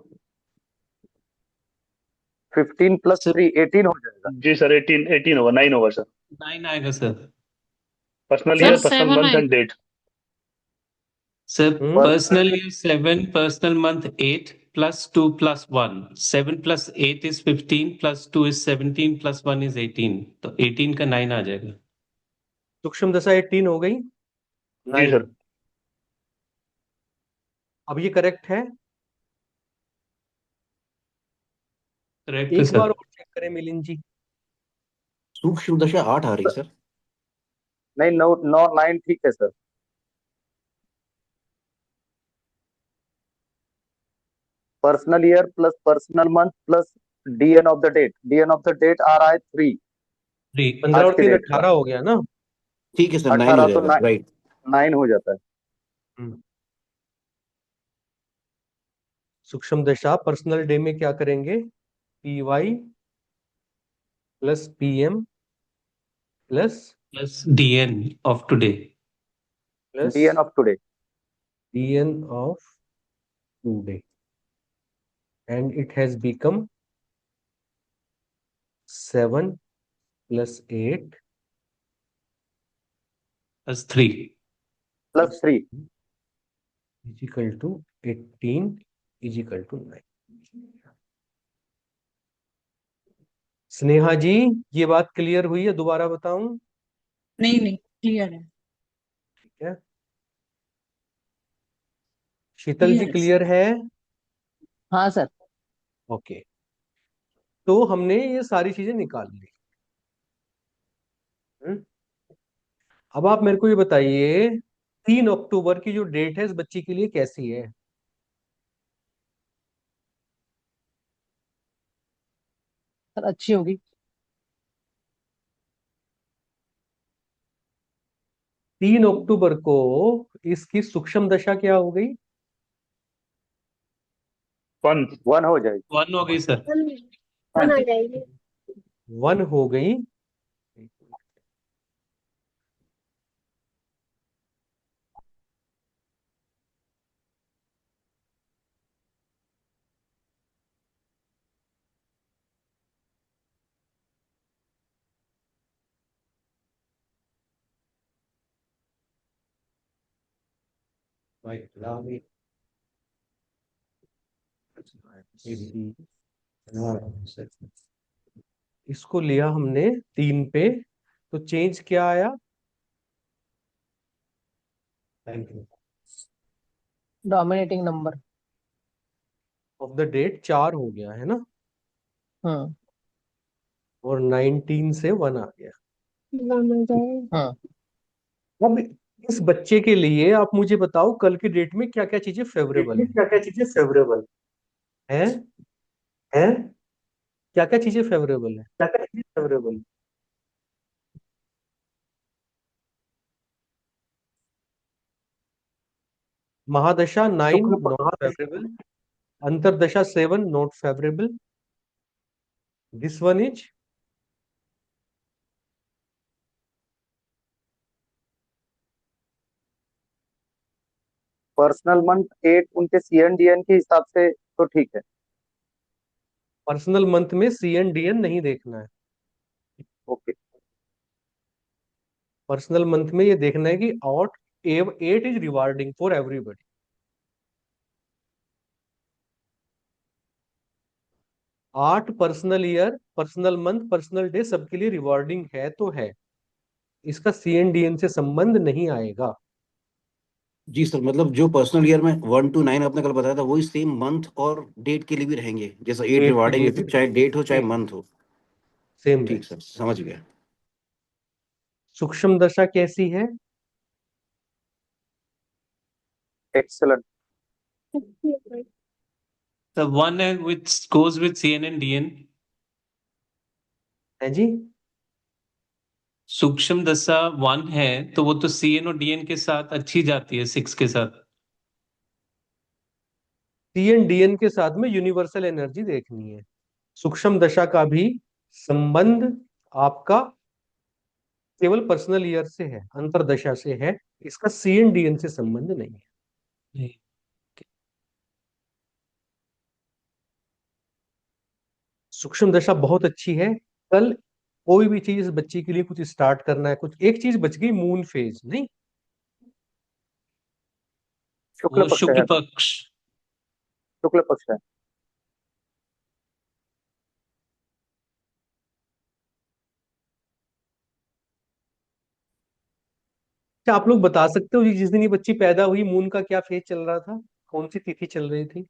Speaker 12: 15 +
Speaker 11: सर
Speaker 12: 3 18 हो जाएगा।
Speaker 3: जी सर 18 होगा, 9 होगा सर।
Speaker 11: 9 आएगा sir.
Speaker 3: Personal
Speaker 5: sir
Speaker 3: year, personal
Speaker 5: 7
Speaker 3: month
Speaker 5: आएगा।
Speaker 3: And date.
Speaker 11: Sir
Speaker 1: hmm.
Speaker 11: Personal year 7, personal month 8 + 2 + 1। 7 + 8 is 15 + 2 is 17 + 1 is 18, तो 18 का 9 आ जाएगा।
Speaker 1: सूक्ष्म दशा 18 हो गई।
Speaker 3: जी
Speaker 1: 9।
Speaker 3: सर।
Speaker 1: अब ये करेक्ट है।
Speaker 11: करेक्ट है
Speaker 1: एक बार
Speaker 11: सर।
Speaker 1: और चेक करें मिलिंद जी।
Speaker 7: सूक्ष्म दशा 8 आ रही है सर।
Speaker 12: नहीं 9 9 9 ठीक है sir. Personal year plus personal month plus DN of the date. DN of the date आ रहा है 3
Speaker 1: 15
Speaker 12: आज
Speaker 1: और
Speaker 12: की
Speaker 1: 3
Speaker 12: डेट का।
Speaker 1: 18 हो गया ना।
Speaker 7: ठीक है सर, 9 हो
Speaker 12: 18 तो
Speaker 7: जाएगा, राइट।
Speaker 12: 9 हो जाता है।
Speaker 1: हम्म। सूक्ष्म दशा पर्सनल डे में क्या करेंगे? PY plus PM plus
Speaker 11: plus DN of today.
Speaker 1: Plus
Speaker 12: DN of today.
Speaker 1: DN of today, and it has become 7 plus 8
Speaker 11: Plus 3.
Speaker 12: Plus 3.
Speaker 1: is equal to 18 is equal to 9. Sneha जी, ये बात क्लियर हुई है? दोबारा बताऊं?
Speaker 5: नहीं नहीं क्लियर है।
Speaker 1: ठीक है। शीतल जी
Speaker 5: Yes.
Speaker 1: क्लियर है?
Speaker 15: हाँ सर।
Speaker 1: ओके, तो हमने ये सारी चीजें निकाल ली। अब आप मेरे को ये बताइए, 3 अक्टूबर की जो डेट है इस बच्ची के लिए कैसी है?
Speaker 15: सर अच्छी होगी।
Speaker 1: 3 अक्टूबर को इसकी सूक्ष्म दशा क्या हो गई?
Speaker 12: 1 हो जाएगी।
Speaker 11: 1 हो गई सर।
Speaker 4: 1 आ जाएगी।
Speaker 1: 1 हो गई। इसको लिया हमने 3 पे, तो चेंज क्या आया?
Speaker 15: Dominating number
Speaker 1: of the date 4 हो गया है ना,
Speaker 15: हाँ
Speaker 1: और 19 से 1 आ गया।
Speaker 4: 1 आ जाएगा।
Speaker 15: हाँ।
Speaker 1: अब इस बच्चे के लिए आप मुझे बताओ, कल की डेट में क्या क्या चीजें फेवरेबल है?
Speaker 12: क्या क्या चीजें फेवरेबल
Speaker 1: हैं?
Speaker 12: है?
Speaker 1: क्या क्या चीजें फेवरेबल है?
Speaker 12: क्या क्या चीजें favourable?
Speaker 1: Mahadasha 9
Speaker 12: Shukla
Speaker 1: not favourable, antardasha 7 not favourable, this one is
Speaker 12: personal month 8 उनके CNDN के हिसाब से तो ठीक है।
Speaker 1: पर्सनल मंथ में CNDN नहीं देखना है।
Speaker 12: ओके।
Speaker 1: पर्सनल मंथ में ये देखना है कि 8 इज रिवार्डिंग फॉर एवरीबडी। आठ personal year, personal month, personal day सबके लिए रिवार्डिंग है तो है, इसका CNDN से संबंध नहीं आएगा।
Speaker 7: जी सर, मतलब जो पर्सनल ईयर में 1 to 9 आपने कल बताया था वही सेम मंथ और डेट के लिए भी रहेंगे, जैसा 8
Speaker 1: डेट के
Speaker 7: रिवार्डिंग
Speaker 1: लिए
Speaker 7: है तो
Speaker 1: भी
Speaker 7: चाहे डेट हो चाहे मंथ हो।
Speaker 1: सेम
Speaker 7: ठीक सर, समझ गया।
Speaker 1: सूक्ष्म दशा कैसी है?
Speaker 12: Excellent.
Speaker 11: The one which goes with CN and DN.
Speaker 1: है जी?
Speaker 11: सूक्ष्म दशा 1 है तो वो तो CN और DN के साथ अच्छी जाती है, 6 के साथ।
Speaker 1: CNDN के साथ में यूनिवर्सल एनर्जी देखनी है। सूक्ष्म दशा का भी संबंध आपका केवल पर्सनल ईयर से है, अंतरदशा से है, इसका CNDN से संबंध नहीं है।
Speaker 11: नहीं।
Speaker 1: सूक्ष्म दशा बहुत अच्छी है। कल कोई भी चीज इस बच्ची के लिए कुछ स्टार्ट करना है, कुछ एक चीज बच गई, मून फेज नहीं,
Speaker 12: शुक्ल
Speaker 11: वो
Speaker 12: पक्ष
Speaker 11: शुक्ल
Speaker 12: है।
Speaker 11: पक्ष।
Speaker 12: शुक्ल पक्ष है।
Speaker 1: क्या आप लोग बता सकते हो जिस दिन ये बच्ची पैदा हुई मून का क्या फेज चल रहा था, कौन सी तिथि चल रही थी?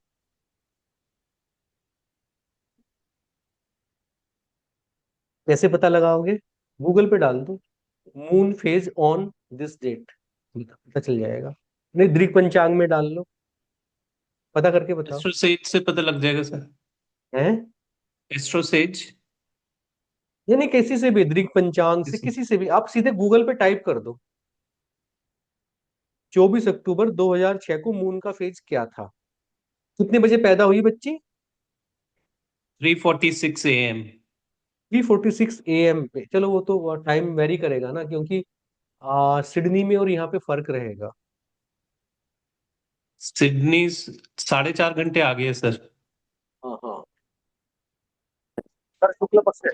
Speaker 1: कैसे पता लगाओगे? गूगल पे डाल दो moon phase on this date, पता चल जाएगा। नहीं, दृक पंचांग में डाल लो, पता करके बताओ।
Speaker 11: एस्ट्रोसेज से पता लग जाएगा सर।
Speaker 1: है?
Speaker 11: एस्ट्रोसेज
Speaker 1: यानी किसी से भी, दृक पंचांग से, किसी से भी आप सीधे गूगल पे टाइप कर दो 24 अक्टूबर 2006 को मून का फेज क्या था, कितने बजे पैदा हुई बच्ची?
Speaker 11: 3:46 AM।
Speaker 1: 3:46 AM पे। चलो वो तो टाइम वेरी करेगा ना, क्योंकि सिडनी में और यहाँ पे फर्क रहेगा।
Speaker 11: सिडनी 4.5 घंटे आगे है सर।
Speaker 1: हाँ हाँ।
Speaker 12: सर शुक्ल पक्ष है।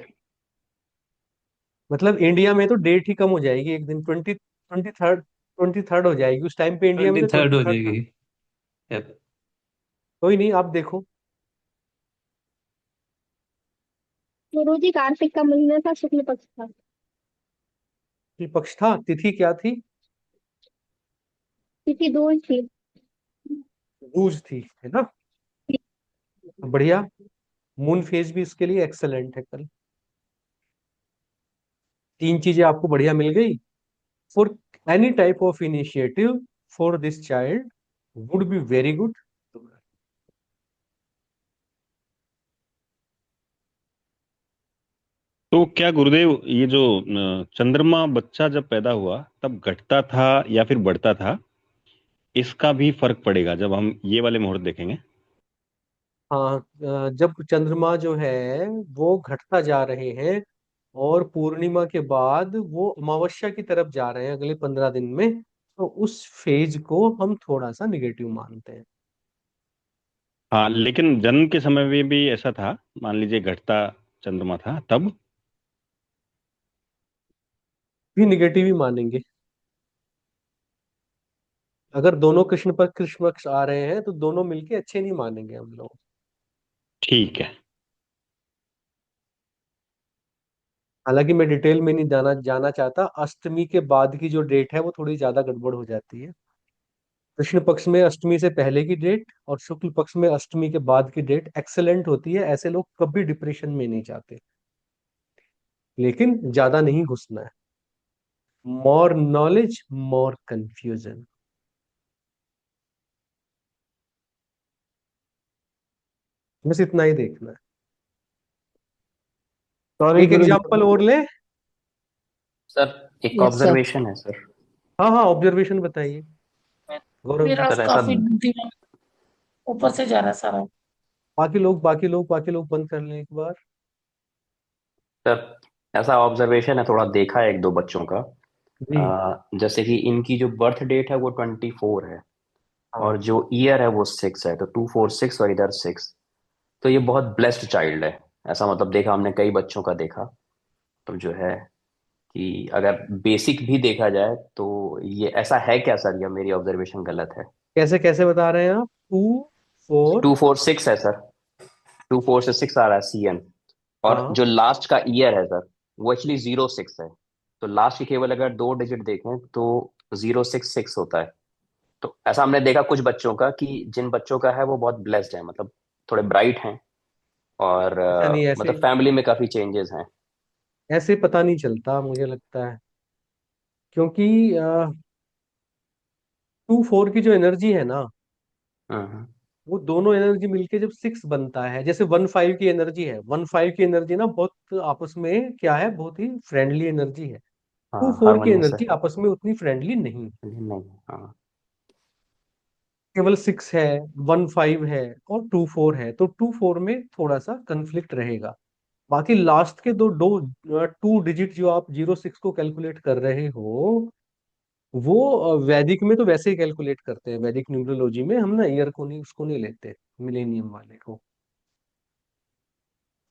Speaker 1: मतलब इंडिया में तो डेट ही कम हो जाएगी एक दिन, 23rd हो जाएगी। उस टाइम पे इंडिया में तो
Speaker 11: 23rd हो
Speaker 1: 23rd था।
Speaker 11: जाएगी। Yep।
Speaker 1: कोई नहीं, आप देखो।
Speaker 4: गुरुजी कार्तिक का महीना था, शुक्ल पक्ष था।
Speaker 1: पक्ष था, तिथि क्या थी?
Speaker 4: तिथि दूज थी।
Speaker 1: दूज थी, है ना? बढ़िया। मून फेज भी इसके लिए एक्सेलेंट है कल। 3 चीजें आपको बढ़िया मिल गई। For any type of initiative for this child would be very good.
Speaker 16: तो क्या गुरुदेव, ये जो चंद्रमा बच्चा जब पैदा हुआ तब घटता था या फिर बढ़ता था, इसका भी फर्क पड़ेगा जब हम ये वाले मुहूर्त देखेंगे?
Speaker 1: हाँ, जब चंद्रमा जो है वो घटता जा रहे हैं और पूर्णिमा के बाद वो अमावस्या की तरफ जा रहे हैं अगले 15 दिन में, तो उस फेज को हम थोड़ा सा निगेटिव मानते हैं।
Speaker 16: हाँ, लेकिन जन्म के समय में भी ऐसा था, मान लीजिए घटता चंद्रमा था तब।
Speaker 1: भी निगेटिव ही मानेंगे। अगर दोनों कृष्ण पक्ष आ रहे हैं तो दोनों मिलके अच्छे नहीं मानेंगे हम लोग।
Speaker 16: ठीक है।
Speaker 1: हालांकि मैं डिटेल में नहीं जाना चाहता। अष्टमी के बाद की जो डेट है वो थोड़ी ज्यादा गड़बड़ हो जाती है। कृष्ण पक्ष में अष्टमी से पहले की डेट और शुक्ल पक्ष में अष्टमी के बाद की डेट एक्सेलेंट होती है। ऐसे लोग कभी डिप्रेशन में नहीं जाते, लेकिन ज्यादा नहीं घुसना है। मोर नॉलेज मोर कंफ्यूजन, बस इतना ही देखना है।
Speaker 14: सॉरी
Speaker 1: एक
Speaker 14: गुरुजी।
Speaker 1: एग्जांपल और ले।
Speaker 2: सर एक
Speaker 15: यस सर।
Speaker 2: ऑब्जर्वेशन है सर।
Speaker 1: हाँ हाँ, ऑब्जर्वेशन बताइए गौरव जी।
Speaker 5: मेरा
Speaker 2: सर ऐसा
Speaker 5: काफी धीमा ऊपर से जा रहा है सारा।
Speaker 1: बाकी लोग बंद कर लें एक बार।
Speaker 2: सर ऐसा ऑब्जर्वेशन है, थोड़ा देखा है एक दो बच्चों का।
Speaker 1: जी।
Speaker 2: जैसे कि इनकी जो बर्थ डेट है वो 24 है, और
Speaker 1: हाँ,
Speaker 2: जो ईयर है वो 6 है, तो 246 और इधर 6। तो ये बहुत ब्लेस्ड चाइल्ड है। ऐसा मतलब देखा हमने, कई बच्चों का देखा। तो जो है कि अगर बेसिक भी देखा जाए तो ये ऐसा है क्या सर, या मेरी ऑब्जर्वेशन गलत है?
Speaker 1: कैसे कैसे बता रहे हैं आप? 2 4।
Speaker 2: 246 है सर। 2 4 से 6 आ रहा है CN। और
Speaker 1: हाँ,
Speaker 2: जो लास्ट का ईयर है सर, वो एक्चुअली 06 है। तो लास्ट की केवल अगर 2 डिजिट देखें तो 066 होता है। तो ऐसा हमने देखा कुछ बच्चों का कि जिन बच्चों का है वो बहुत ब्लेस्ड है, मतलब थोड़े ब्राइट हैं, और
Speaker 1: ऐसा नहीं,
Speaker 2: मतलब
Speaker 1: ऐसे
Speaker 2: फैमिली में काफी चेंजेस हैं।
Speaker 1: ऐसे पता नहीं चलता मुझे लगता है, क्योंकि 2 4 की जो एनर्जी है ना,
Speaker 2: हम्म।
Speaker 1: वो दोनों एनर्जी मिलके जब 6 बनता है, जैसे 1 5 की एनर्जी है। 1 5 की एनर्जी ना बहुत आपस में क्या है, बहुत ही फ्रेंडली एनर्जी है। टू
Speaker 2: हाँ,
Speaker 1: फोर की
Speaker 2: हारमोनियस है।
Speaker 1: एनर्जी आपस में उतनी फ्रेंडली नहीं है।
Speaker 2: नहीं। हाँ।
Speaker 1: केवल 6 है, 1 5 है और 2 4 है, तो 2 4 में थोड़ा सा कंफ्लिक्ट रहेगा। बाकी लास्ट के दो दो 2 डिजिट जो आप 0 6 को कैलकुलेट कर रहे हो, वो वैदिक में तो वैसे ही कैलकुलेट करते हैं। वैदिक न्यूमरोलॉजी में हम ना ईयर को नहीं, उसको नहीं लेते, मिलेनियम वाले को।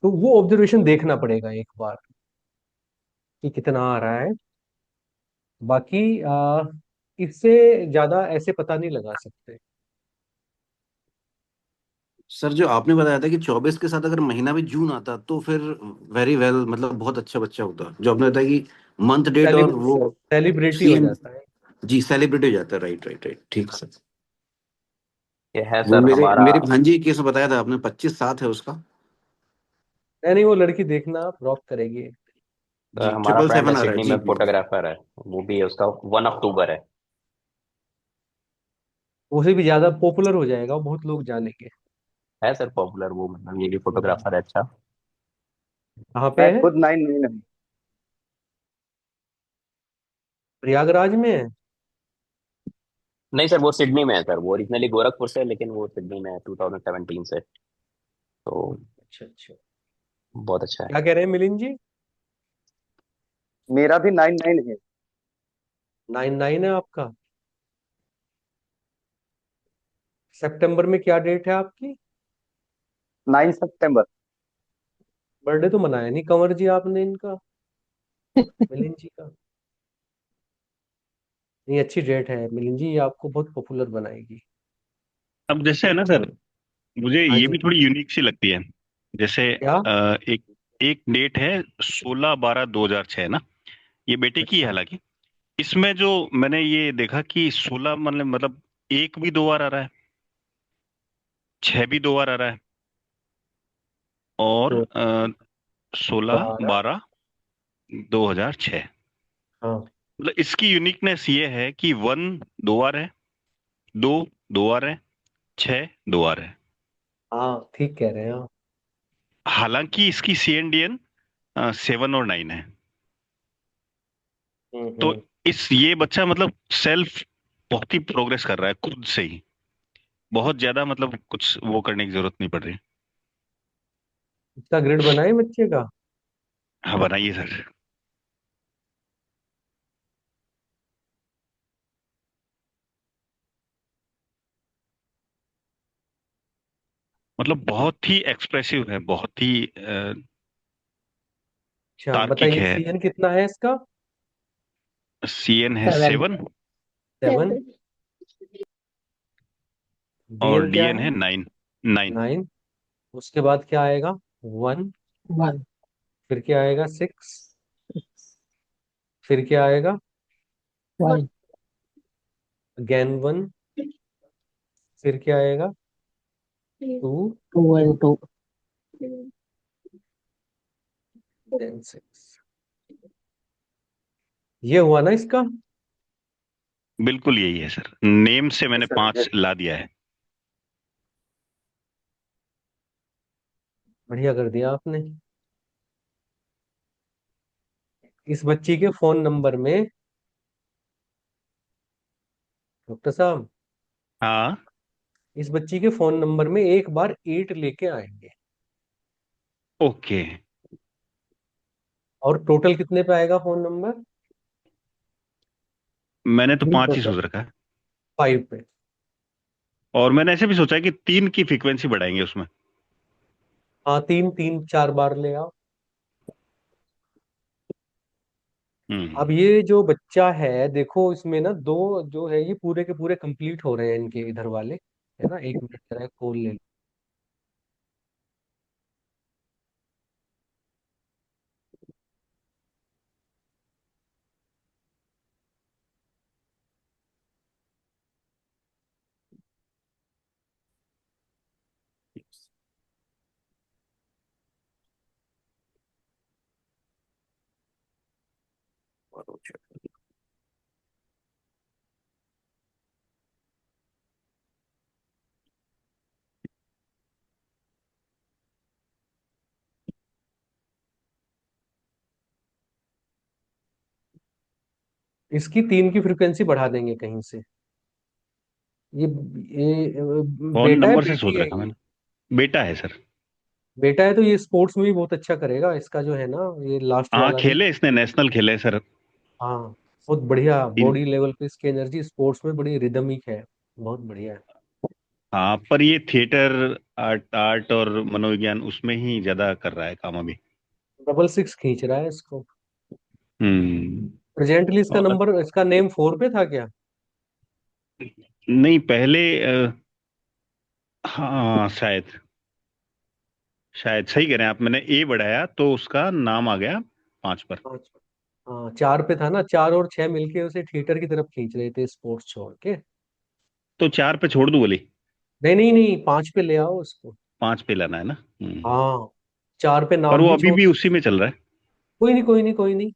Speaker 1: तो वो ऑब्जर्वेशन देखना पड़ेगा एक बार कि कितना आ रहा है। बाकी इससे ज्यादा ऐसे पता नहीं लगा सकते।
Speaker 7: सर जो आपने बताया था कि 24 के साथ अगर महीना भी जून आता तो फिर वेरी वेल, मतलब बहुत अच्छा बच्चा होता। जो आपने बताया कि मंथ डेट और वो
Speaker 1: सेलिब्रिटी हो
Speaker 7: सीएम,
Speaker 1: जाता है।
Speaker 7: जी सेलिब्रिटी हो जाता है। राइट राइट राइट, ठीक सर।
Speaker 2: ये है
Speaker 7: वो
Speaker 2: सर
Speaker 7: मेरे
Speaker 2: हमारा।
Speaker 7: मेरी भांजी के केस में बताया था आपने, 25/7 है उसका।
Speaker 1: नहीं नहीं, वो लड़की देखना आप रॉक करेगी।
Speaker 7: जी
Speaker 2: हमारा
Speaker 7: ट्रिपल
Speaker 2: फ्रेंड है,
Speaker 7: सेवन आ रहा है
Speaker 2: सिडनी
Speaker 7: जी
Speaker 2: में
Speaker 7: जी।
Speaker 2: फोटोग्राफर है। वो भी है, उसका 1 अक्टूबर है।
Speaker 1: उसे भी ज्यादा पॉपुलर हो जाएगा, वो बहुत लोग जानेंगे।
Speaker 2: है सर पॉपुलर वो, मतलब ये भी फोटोग्राफर है अच्छा।
Speaker 1: कहाँ पे
Speaker 12: मैं
Speaker 1: है?
Speaker 12: खुद 9 में हूँ।
Speaker 1: प्रयागराज में है?
Speaker 2: नहीं सर, वो सिडनी में है सर, वो ओरिजिनली गोरखपुर से है, लेकिन वो सिडनी में है 2017 से। तो
Speaker 1: अच्छा अच्छा।
Speaker 2: बहुत अच्छा है।
Speaker 1: क्या कह रहे हैं मिलिंद जी?
Speaker 12: मेरा भी 99 है।
Speaker 1: 99 है आपका? सितंबर में क्या डेट है आपकी?
Speaker 12: 9 सितंबर।
Speaker 1: बर्थडे तो मनाया नहीं कंवर जी आपने इनका, मिलिंद जी का। नहीं, अच्छी डेट है मिलिंद जी, ये आपको बहुत पॉपुलर बनाएगी।
Speaker 16: अब जैसे है ना सर, मुझे
Speaker 1: हाँ
Speaker 16: ये भी
Speaker 1: जी।
Speaker 16: थोड़ी यूनिक सी लगती है। जैसे
Speaker 1: क्या?
Speaker 16: एक एक डेट है 16/12/2006 ना, ये बेटे की है
Speaker 1: अच्छा।
Speaker 16: हालांकि। इसमें जो मैंने ये देखा कि 16 मतलब एक भी 2 बार आ रहा है, 6 भी 2 बार आ रहा है, और
Speaker 1: तो
Speaker 16: 16
Speaker 1: 12।
Speaker 16: 12 2006।
Speaker 1: हाँ।
Speaker 16: मतलब इसकी यूनिकनेस ये है कि 1 2 बार है, 2 2 बार है, 6 2 बार है।
Speaker 1: हाँ ठीक कह रहे हैं आप।
Speaker 16: हालांकि इसकी CNDN 7 और 9 है। तो
Speaker 1: हम्म।
Speaker 16: इस ये बच्चा मतलब सेल्फ बहुत ही प्रोग्रेस कर रहा है खुद से ही, बहुत ज्यादा मतलब कुछ वो करने की जरूरत नहीं पड़ रही।
Speaker 1: इसका ग्रेड बनाए बच्चे का?
Speaker 16: हाँ बनाइए सर। मतलब बहुत ही एक्सप्रेसिव है, बहुत ही
Speaker 1: अच्छा
Speaker 16: तार्किक
Speaker 1: बताइए,
Speaker 16: है।
Speaker 1: सीएन कितना है इसका?
Speaker 16: CN है
Speaker 15: 7।
Speaker 16: 7,
Speaker 1: 7।
Speaker 16: और
Speaker 1: डीएन क्या
Speaker 16: DN
Speaker 1: है?
Speaker 16: है 9 9।
Speaker 1: 9। उसके बाद क्या आएगा? 1।
Speaker 15: 1।
Speaker 1: फिर क्या आएगा? 6। फिर क्या आएगा?
Speaker 15: 1।
Speaker 1: अगेन 1। फिर क्या आएगा? 2।
Speaker 15: 2 and 2।
Speaker 1: देन 6। ये हुआ ना इसका?
Speaker 16: बिल्कुल यही है सर, नेम से मैंने
Speaker 1: सर
Speaker 16: 5 ला दिया है।
Speaker 1: बढ़िया कर दिया आपने। इस बच्ची के फोन नंबर में, डॉक्टर साहब,
Speaker 16: हाँ।
Speaker 1: इस बच्ची के फोन नंबर में एक बार 8 लेके आएंगे।
Speaker 16: ओके।
Speaker 1: और टोटल कितने पे आएगा फोन नंबर?
Speaker 16: मैंने तो 5 ही सोच रखा है।
Speaker 1: 5 पे।
Speaker 16: और मैंने ऐसे भी सोचा है कि 3 की फ्रीक्वेंसी बढ़ाएंगे उसमें।
Speaker 1: हाँ, 3 3 4 बार ले आओ।
Speaker 16: हम्म।
Speaker 1: अब ये जो बच्चा है देखो, इसमें ना दो जो है ये पूरे के पूरे कंप्लीट हो रहे हैं इनके इधर वाले, है ना। 1 मिनट जरा कॉल ले लो। इसकी 3 की फ्रिक्वेंसी बढ़ा देंगे कहीं से। ये
Speaker 16: फोन
Speaker 1: बेटा है
Speaker 16: नंबर से
Speaker 1: बेटी
Speaker 16: सोच
Speaker 1: है
Speaker 16: रखा
Speaker 1: ये?
Speaker 16: मैंने। बेटा है सर।
Speaker 1: बेटा है तो ये स्पोर्ट्स में भी बहुत अच्छा करेगा, इसका जो है ना ये लास्ट
Speaker 16: हाँ
Speaker 1: वाला ही।
Speaker 16: खेले, इसने नेशनल खेले है सर।
Speaker 1: हाँ, बहुत बढ़िया
Speaker 16: इन
Speaker 1: बॉडी लेवल पे इसकी एनर्जी, स्पोर्ट्स में बड़ी रिदमिक है। बहुत बढ़िया है।
Speaker 16: हाँ, पर ये थिएटर, आर्ट आर्ट और मनोविज्ञान उसमें ही ज्यादा कर रहा है काम अभी।
Speaker 1: 666 खींच रहा है इसको।
Speaker 16: हम्म।
Speaker 1: प्रेजेंटली इसका
Speaker 16: और
Speaker 1: नंबर, इसका नेम 4 पे था क्या?
Speaker 16: नहीं, पहले हाँ शायद, शायद सही कह रहे हैं आप। मैंने A बढ़ाया तो उसका नाम आ गया 5 पर।
Speaker 1: 5। हाँ, 4 पे था ना, 4 और 6 मिलके उसे थिएटर की तरफ खींच रहे थे, स्पोर्ट्स छोड़ के।
Speaker 16: तो 4 पे छोड़ दूं बोली?
Speaker 1: नहीं नहीं नहीं, 5 पे ले आओ उसको।
Speaker 16: 5 पे लाना है ना।
Speaker 1: हाँ, 4 पे
Speaker 16: पर
Speaker 1: नाम
Speaker 16: वो
Speaker 1: भी
Speaker 16: अभी
Speaker 1: छोड़।
Speaker 16: भी उसी में चल रहा है।
Speaker 1: कोई नहीं कोई नहीं कोई नहीं,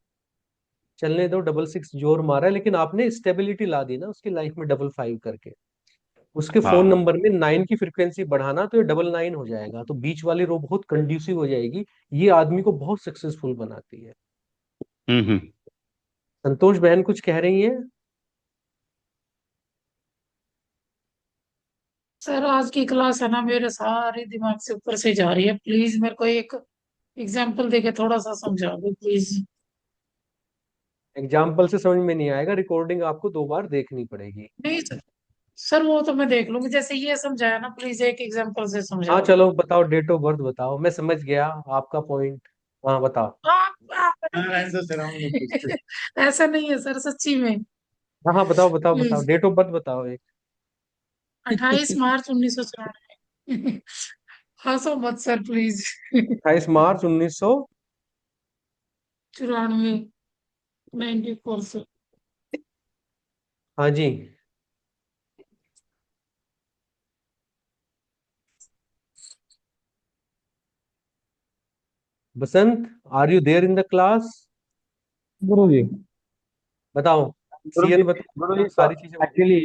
Speaker 1: चलने दो। 666 जोर मारा है, लेकिन आपने स्टेबिलिटी ला दी ना उसकी लाइफ में 55 करके। उसके फोन
Speaker 16: हाँ।
Speaker 1: नंबर में 9 की फ्रिक्वेंसी बढ़ाना, तो ये 99 हो जाएगा, तो बीच वाली रो बहुत कंड्यूसिव हो जाएगी। ये आदमी को बहुत सक्सेसफुल बनाती है।
Speaker 16: हम्म।
Speaker 1: संतोष बहन कुछ कह रही है?
Speaker 5: सर आज की क्लास है ना, मेरे सारे दिमाग से ऊपर से जा रही है। प्लीज मेरे को एक एग्जाम्पल देके थोड़ा सा समझा दो प्लीज।
Speaker 1: एग्जाम्पल से समझ में नहीं आएगा, रिकॉर्डिंग आपको 2 बार देखनी पड़ेगी।
Speaker 5: नहीं सर, सर वो तो मैं देख लूंगी, जैसे ये समझाया ना, प्लीज एक एग्जाम्पल से समझा
Speaker 1: हाँ
Speaker 5: दो।
Speaker 1: चलो बताओ, डेट ऑफ बर्थ बताओ, मैं समझ गया आपका पॉइंट। हाँ बताओ।
Speaker 5: ऐसा नहीं है सर, सच्ची में।
Speaker 1: हाँ हाँ बताओ बताओ बताओ,
Speaker 5: प्लीज,
Speaker 1: डेट ऑफ बर्थ बताओ एक।
Speaker 5: 28 मार्च 1994। हंसो मत सर प्लीज।
Speaker 1: 28 मार्च 1900।
Speaker 5: 94, 94 से।
Speaker 1: हाँ जी। Basant, are you there in the class?
Speaker 17: Guru ji.
Speaker 1: बताओ।
Speaker 17: गुरु जी,
Speaker 1: सीएन
Speaker 17: गुरु
Speaker 1: बताओ,
Speaker 17: जी
Speaker 1: सारी चीजें बताओ।
Speaker 17: एक्चुअली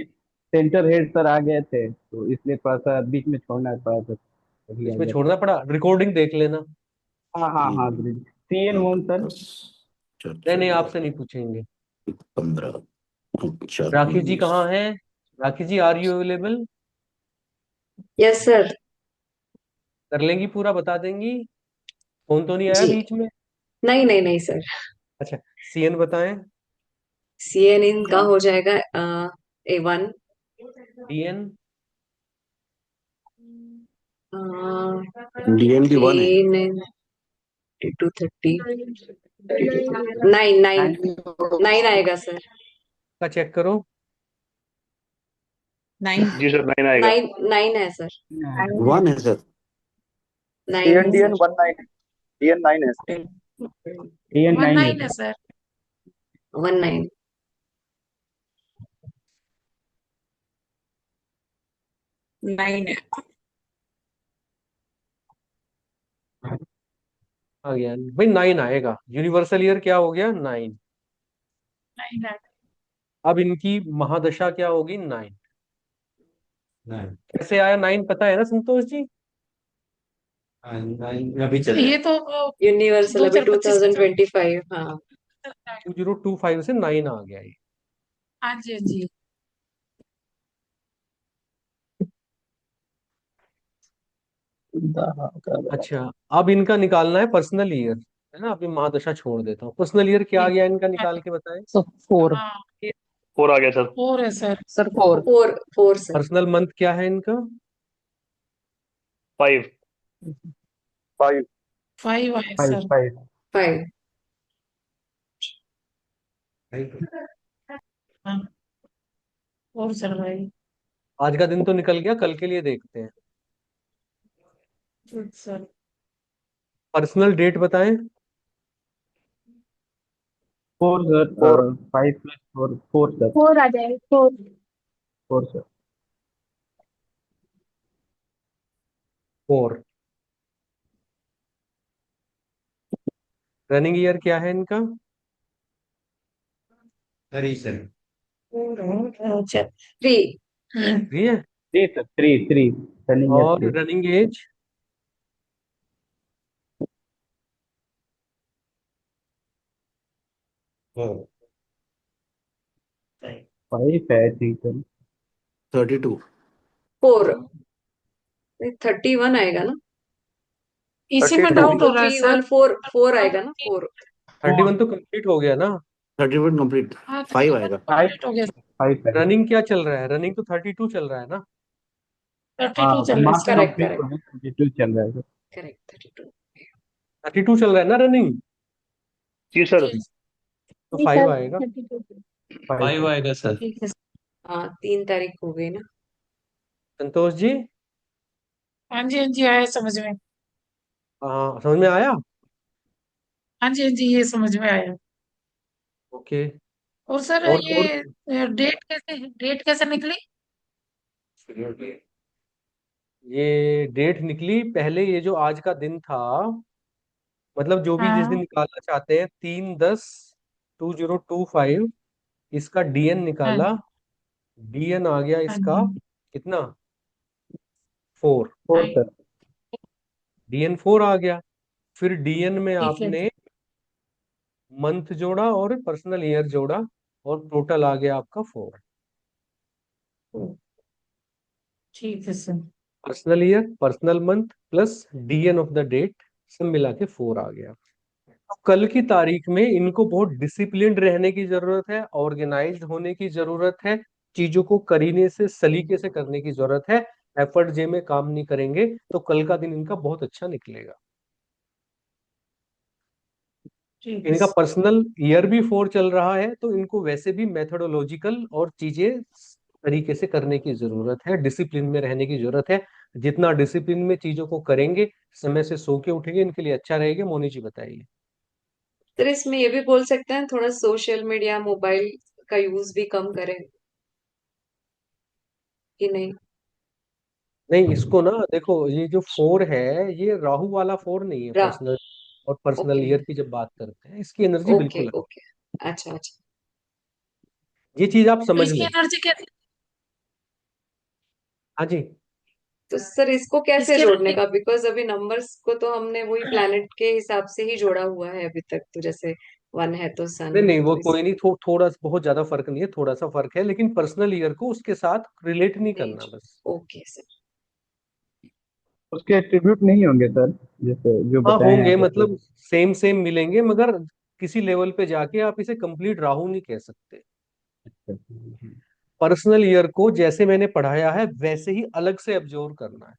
Speaker 17: सेंटर हेड सर आ गए थे तो इसलिए थोड़ा सा बीच में छोड़ना पड़ा था, तभी आ
Speaker 1: इसमें
Speaker 17: गया था।
Speaker 1: छोड़ना पड़ा, रिकॉर्डिंग देख लेना।
Speaker 17: हाँ हाँ हाँ गुरु जी। CN home sir.
Speaker 7: 10,
Speaker 1: नहीं नहीं, आपसे नहीं पूछेंगे।
Speaker 7: 15, अच्छा
Speaker 1: राखी जी
Speaker 7: 19।
Speaker 1: कहाँ हैं? Rakhi ji, are you available?
Speaker 6: Yes sir.
Speaker 1: कर लेंगी पूरा, बता देंगी? फोन तो नहीं आया
Speaker 6: जी,
Speaker 1: बीच में?
Speaker 6: नहीं नहीं नहीं सर।
Speaker 1: अच्छा, सीएन बताएं।
Speaker 6: CNN का हो जाएगा A1,
Speaker 1: डीएन।
Speaker 7: डीएन भी 1 है।
Speaker 6: 230, 9 9 9 आएगा सर।
Speaker 1: का चेक करो।
Speaker 5: 9।
Speaker 3: जी सर, 9 आएगा।
Speaker 6: 9 9 है सर।
Speaker 7: 1 है सर।
Speaker 6: 9 है
Speaker 12: DN
Speaker 6: सर।
Speaker 12: 19, DN 9 है sir।
Speaker 17: एएन 9 है
Speaker 5: 19 है
Speaker 17: सर।
Speaker 5: सर।
Speaker 6: 19। 9 है।
Speaker 1: आ गया भाई, 9 आएगा। यूनिवर्सल ईयर क्या हो गया? 9।
Speaker 5: 9 है।
Speaker 1: अब इनकी महादशा क्या होगी? 9। कैसे आया 9 पता है ना संतोष जी?
Speaker 5: ये तो
Speaker 6: यूनिवर्सल अभी
Speaker 5: 2025 का
Speaker 6: 2025। हाँ।
Speaker 1: 2025 से 9 आ गया ये।
Speaker 5: हाँ जी, हाँ जी।
Speaker 1: अच्छा, अब इनका निकालना है पर्सनल ईयर, है ना? अभी महादशा छोड़ देता हूँ। पर्सनल ईयर क्या आ गया इनका, निकाल के बताएं।
Speaker 15: So 4.
Speaker 5: हाँ,
Speaker 3: 4 आ गया सर।
Speaker 5: 4 है sir.
Speaker 15: Sir 4.
Speaker 6: 4 sir.
Speaker 1: Personal month क्या है इनका?
Speaker 3: 5।
Speaker 12: 5।
Speaker 5: 5 आए
Speaker 17: 5
Speaker 5: सर।
Speaker 17: 5।
Speaker 6: 5।
Speaker 5: हाँ, और सर भाई।
Speaker 1: आज का दिन तो निकल गया, कल के लिए देखते हैं।
Speaker 5: Good sir.
Speaker 1: पर्सनल डेट बताएं।
Speaker 17: 4 सर।
Speaker 12: 4।
Speaker 17: 5 plus 4 4 sir.
Speaker 4: 4 आ जाएगा, 4।
Speaker 17: 4 सर।
Speaker 1: 4। रनिंग ईयर क्या है इनका?
Speaker 6: 3।
Speaker 1: 3 है।
Speaker 17: 3 सर। 3 3 रनिंग है
Speaker 1: और
Speaker 17: 3।
Speaker 1: Running as?
Speaker 17: 5 है ठीक सर।
Speaker 7: 32।
Speaker 6: 4। 31 आएगा ना?
Speaker 5: इसी में
Speaker 12: 32।
Speaker 5: डाउट हो रहा है
Speaker 6: 31
Speaker 5: सर।
Speaker 6: 4 आएगा ना? 4।
Speaker 1: 31 तो कंप्लीट हो गया ना?
Speaker 7: 31 कंप्लीट।
Speaker 5: हाँ,
Speaker 7: 5
Speaker 5: 31
Speaker 7: आएगा।
Speaker 5: कंप्लीट हो गया।
Speaker 17: 5 है।
Speaker 1: रनिंग क्या चल रहा है? रनिंग तो 32 चल रहा है ना?
Speaker 5: 32
Speaker 17: हाँ
Speaker 5: चल रहा है
Speaker 17: मार्च
Speaker 5: सर।
Speaker 6: करेक्ट
Speaker 17: कंप्लीट
Speaker 6: करेक्ट
Speaker 17: हो गया, 32 चल रहा है सर।
Speaker 6: करेक्ट। 32।
Speaker 1: 32 चल रहा है ना रनिंग?
Speaker 3: जी सर।
Speaker 5: जी,
Speaker 1: तो
Speaker 4: जी
Speaker 1: 5
Speaker 4: सर,
Speaker 1: आएगा।
Speaker 4: 32।
Speaker 17: 5
Speaker 11: 5
Speaker 17: है।
Speaker 11: आएगा सर।
Speaker 5: ठीक है सर।
Speaker 6: हाँ, 3 तारीख हो गई ना?
Speaker 1: संतोष जी?
Speaker 5: हाँ जी, हाँ जी, आया समझ में।
Speaker 1: हाँ समझ में आया।
Speaker 5: हाँ जी, हाँ जी, ये समझ में आया।
Speaker 1: ओके।
Speaker 5: और सर
Speaker 1: और
Speaker 5: ये डेट कैसे निकली?
Speaker 1: ये डेट निकली पहले, ये जो आज का दिन था, मतलब जो भी जिस दिन
Speaker 5: हाँ,
Speaker 1: निकालना चाहते हैं, 3/10/2025, इसका डीएन
Speaker 5: हाँ,
Speaker 1: निकाला। डीएन आ गया
Speaker 5: हाँ
Speaker 1: इसका
Speaker 5: जी।
Speaker 1: कितना? 4।
Speaker 17: 4
Speaker 5: हाँ,
Speaker 17: सर।
Speaker 1: डीएन 4 आ गया। फिर डीएन में
Speaker 5: ठीक है।
Speaker 1: आपने मंथ जोड़ा और पर्सनल ईयर जोड़ा, और टोटल आ गया आपका 4।
Speaker 5: ठीक है sir.
Speaker 1: Personal year, personal month plus DN of the date, सब मिला के 4 आ गया। कल की तारीख में इनको बहुत डिसिप्लिन्ड रहने की जरूरत है, ऑर्गेनाइज्ड होने की जरूरत है, चीजों को करीने से सलीके से करने की जरूरत है। एफर्ट जे में काम नहीं करेंगे तो कल का दिन इनका बहुत अच्छा निकलेगा।
Speaker 5: ठीक है
Speaker 1: इनका
Speaker 5: सर।
Speaker 1: पर्सनल ईयर भी 4 चल रहा है, तो इनको वैसे भी मेथोडोलॉजिकल और चीजें तरीके से करने की जरूरत है, डिसिप्लिन में रहने की जरूरत है। जितना डिसिप्लिन में चीजों को करेंगे, समय से सो के उठेंगे, इनके लिए अच्छा रहेगा। मोनी जी बताइए।
Speaker 6: सर इसमें ये भी बोल सकते हैं थोड़ा सोशल मीडिया मोबाइल का यूज भी कम करें कि नहीं?
Speaker 1: नहीं, इसको ना देखो, ये जो 4 है ये राहु वाला 4 नहीं है।
Speaker 6: रा
Speaker 1: पर्सनल और पर्सनल
Speaker 6: ओके
Speaker 1: ईयर की जब बात करते हैं, इसकी एनर्जी
Speaker 6: ओके
Speaker 1: बिल्कुल अलग।
Speaker 6: ओके। अच्छा अच्छा।
Speaker 1: ये चीज आप
Speaker 5: तो
Speaker 1: समझ
Speaker 5: इसकी
Speaker 1: लें।
Speaker 5: एनर्जी कैसे,
Speaker 1: हाँ जी।
Speaker 6: तो सर इसको कैसे
Speaker 5: इसकी
Speaker 6: जोड़ने
Speaker 5: एनर्जी
Speaker 6: का? बिकॉज अभी नंबर्स को तो हमने वही प्लैनेट के हिसाब से ही जोड़ा हुआ है अभी तक, तो जैसे 1 है तो सन
Speaker 1: नहीं
Speaker 6: है
Speaker 1: नहीं, वो
Speaker 6: तो इस
Speaker 1: कोई नहीं, थोड़ा बहुत ज्यादा फर्क नहीं है, थोड़ा सा फर्क है, लेकिन पर्सनल ईयर को उसके साथ रिलेट नहीं
Speaker 6: नहीं।
Speaker 1: करना बस।
Speaker 6: Okay sir.
Speaker 17: उसके एट्रीब्यूट नहीं होंगे सर, जैसे जो
Speaker 1: हाँ
Speaker 17: बताए
Speaker 1: होंगे,
Speaker 17: आप
Speaker 1: मतलब
Speaker 17: एट्रीब्यूट।
Speaker 1: सेम सेम मिलेंगे, मगर किसी लेवल पे जाके आप इसे कंप्लीट राहु नहीं कह सकते। पर्सनल ईयर को जैसे मैंने पढ़ाया है वैसे ही अलग से ऑब्जर्व करना है।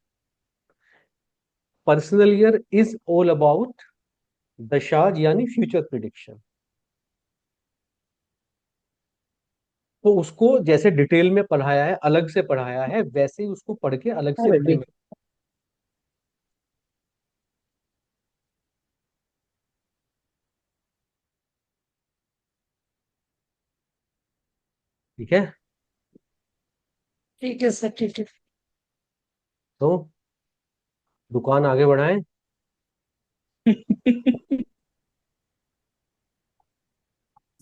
Speaker 1: Personal year is all about dashas यानी फ्यूचर प्रिडिक्शन। तो उसको जैसे डिटेल में पढ़ाया है, अलग से पढ़ाया है, वैसे ही उसको पढ़ के अलग से
Speaker 17: रेडी।
Speaker 1: इम्प्लीमेंट। ठीक है,
Speaker 5: ठीक है सर। ठीक है।
Speaker 1: तो दुकान आगे बढ़ाएं।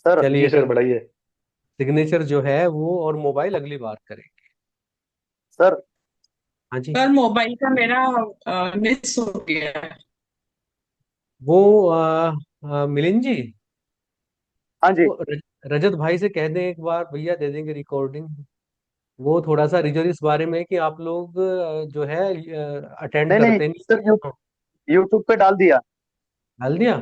Speaker 12: सर
Speaker 3: जी
Speaker 1: चलिए
Speaker 3: सर
Speaker 1: फिर,
Speaker 3: बढ़ाइए।
Speaker 1: सिग्नेचर जो है वो और मोबाइल अगली बार करेंगे।
Speaker 12: सर
Speaker 1: हाँ जी।
Speaker 18: सर मोबाइल का मेरा मिस हो गया है।
Speaker 1: वो मिलिंद जी,
Speaker 12: हाँ जी।
Speaker 1: वो रजत भाई से कह दें एक बार, भैया दे देंगे रिकॉर्डिंग। वो थोड़ा सा रिजर्व इस बारे में कि आप लोग जो है अटेंड
Speaker 12: नहीं नहीं
Speaker 1: करते
Speaker 12: सर,
Speaker 1: नहीं। हाँ,
Speaker 12: यूट्यूब पे डाल दिया।
Speaker 1: डाल दिया।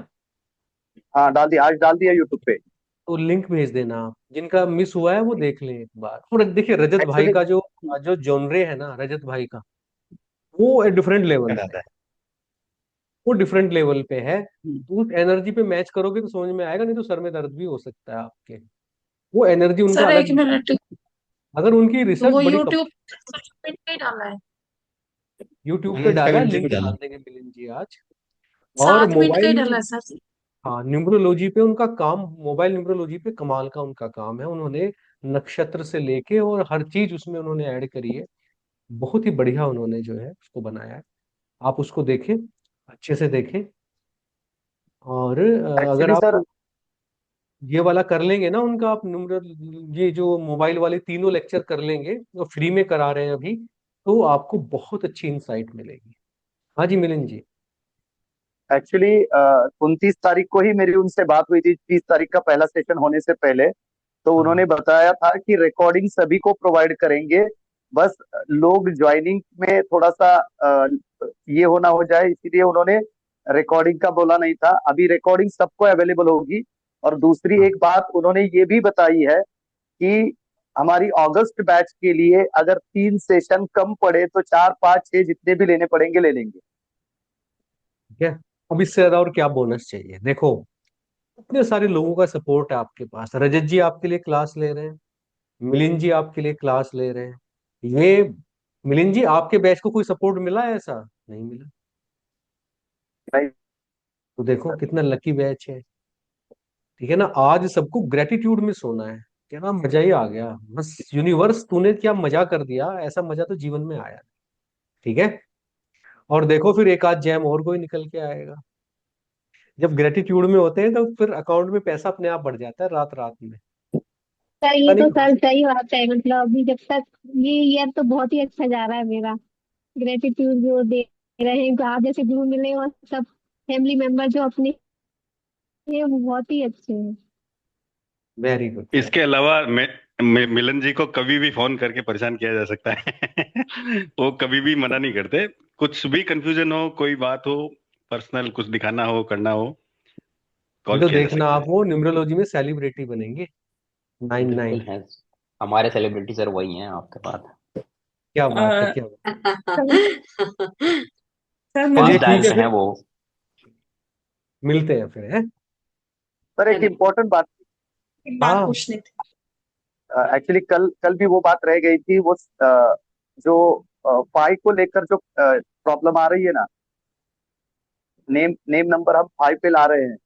Speaker 12: हाँ डाल दिया, आज डाल दिया यूट्यूब पे।
Speaker 1: तो लिंक भेज देना आप, जिनका मिस हुआ है वो देख लें एक बार। और देखिए रजत भाई
Speaker 12: एक्चुअली
Speaker 1: का जो जो जॉनरे है ना, रजत भाई का, वो डिफरेंट लेवल पे है। वो डिफरेंट लेवल पे है, तो उस एनर्जी पे मैच करोगे तो समझ में आएगा, नहीं तो सर में दर्द भी हो सकता है आपके। वो एनर्जी उनका
Speaker 5: सर
Speaker 1: अलग
Speaker 5: एक
Speaker 1: है।
Speaker 5: मिनट,
Speaker 1: अगर उनकी
Speaker 5: तो
Speaker 1: रिसर्च
Speaker 5: वो
Speaker 1: बड़ी
Speaker 5: यूट्यूब पे नहीं डाला है?
Speaker 1: यूट्यूब पे
Speaker 16: उन्होंने
Speaker 1: डाला है,
Speaker 16: 7
Speaker 1: लिंक
Speaker 16: पे डाला।
Speaker 1: डाल देंगे मिलिंद जी आज। और
Speaker 5: 7 मिनट का ही
Speaker 1: मोबाइल,
Speaker 5: डाला है सर।
Speaker 1: हाँ न्यूमरोलॉजी पे उनका काम, मोबाइल न्यूमरोलॉजी पे कमाल का उनका काम है। उन्होंने नक्षत्र से लेके और हर चीज उसमें उन्होंने ऐड करी है। बहुत ही बढ़िया उन्होंने जो है उसको बनाया है। आप उसको देखें, अच्छे से देखें। और अगर
Speaker 12: एक्चुअली सर
Speaker 1: आप ये वाला कर लेंगे ना उनका, आप न्यूमरो ये जो मोबाइल वाले तीनों लेक्चर कर लेंगे, जो फ्री में करा रहे हैं अभी, तो आपको बहुत अच्छी इंसाइट मिलेगी। हाँ जी मिलिंद जी।
Speaker 12: एक्चुअली 29 तारीख को ही मेरी उनसे बात हुई थी, 30 तारीख का पहला सेशन होने से पहले। तो उन्होंने
Speaker 1: हाँ
Speaker 12: बताया था कि रिकॉर्डिंग सभी को प्रोवाइड करेंगे, बस लोग ज्वाइनिंग में थोड़ा सा ये होना हो जाए, इसीलिए उन्होंने रिकॉर्डिंग का बोला नहीं था। अभी रिकॉर्डिंग सबको अवेलेबल होगी। और दूसरी
Speaker 1: हाँ।
Speaker 12: एक बात उन्होंने ये भी बताई है कि हमारी अगस्त बैच के लिए अगर 3 सेशन कम पड़े तो 4 5 6 जितने भी लेने पड़ेंगे ले लेंगे।
Speaker 1: ठीक है, अब इससे ज्यादा और क्या बोनस चाहिए? देखो, इतने सारे लोगों का सपोर्ट है आपके पास। रजत जी आपके लिए क्लास ले रहे हैं, मिलिंद जी आपके लिए क्लास ले रहे हैं। ये मिलिंद जी, आपके बैच को कोई सपोर्ट मिला है? ऐसा नहीं मिला।
Speaker 12: नहीं
Speaker 1: तो देखो कितना लकी बैच है। ठीक है ना, आज सबको ग्रेटिट्यूड में सोना है। क्या ना, मजा ही आ गया बस। यूनिवर्स तूने क्या मजा कर दिया, ऐसा मजा तो जीवन में आया नहीं। ठीक है, और देखो फिर एक आध जैम और कोई निकल के आएगा। जब ग्रेटिट्यूड में होते हैं तो फिर अकाउंट में पैसा अपने आप बढ़ जाता है रात रात में।
Speaker 4: सर
Speaker 1: पता
Speaker 4: ये
Speaker 1: नहीं
Speaker 4: तो
Speaker 1: कहाँ
Speaker 4: सर
Speaker 1: से।
Speaker 4: सही बात है, मतलब अभी जब तक ये ईयर तो बहुत ही अच्छा जा रहा है मेरा। ग्रेटिट्यूड जो दे रहे हैं, आप जैसे गुरु मिले और सब फैमिली मेंबर जो अपने हैं वो बहुत ही अच्छे हैं।
Speaker 1: Very good, very.
Speaker 16: इसके अलावा मिलन जी को कभी भी फोन करके परेशान किया जा सकता है। वो कभी भी मना नहीं करते। कुछ भी कंफ्यूजन हो, कोई बात हो, पर्सनल कुछ दिखाना हो, करना हो,
Speaker 1: ये
Speaker 16: कॉल
Speaker 1: तो
Speaker 16: किया जा
Speaker 1: देखना,
Speaker 16: सकता
Speaker 1: आप
Speaker 16: है।
Speaker 1: वो न्यूमरोलॉजी में सेलिब्रिटी बनेंगे। नाइन
Speaker 2: बिल्कुल
Speaker 1: नाइन।
Speaker 2: है। हमारे सेलिब्रिटी सर वही हैं आपके पास।
Speaker 1: क्या बात है,
Speaker 18: अ,
Speaker 1: क्या बात।
Speaker 18: सर
Speaker 1: चलिए
Speaker 18: मुझे
Speaker 2: फर्स्ट
Speaker 1: ठीक
Speaker 2: डांस
Speaker 1: है
Speaker 2: हैं
Speaker 1: फिर,
Speaker 2: वो।
Speaker 1: मिलते हैं फिर, है।
Speaker 12: सर एक
Speaker 6: चलो
Speaker 12: इम्पोर्टेंट बात,
Speaker 18: एक बात
Speaker 1: हाँ,
Speaker 18: पूछनी थी।
Speaker 12: एक्चुअली कल कल भी वो बात रह गई थी, वो जो फाइव को लेकर जो प्रॉब्लम आ रही है ना, नेम नेम नंबर हम फाइव पे ला रहे हैं,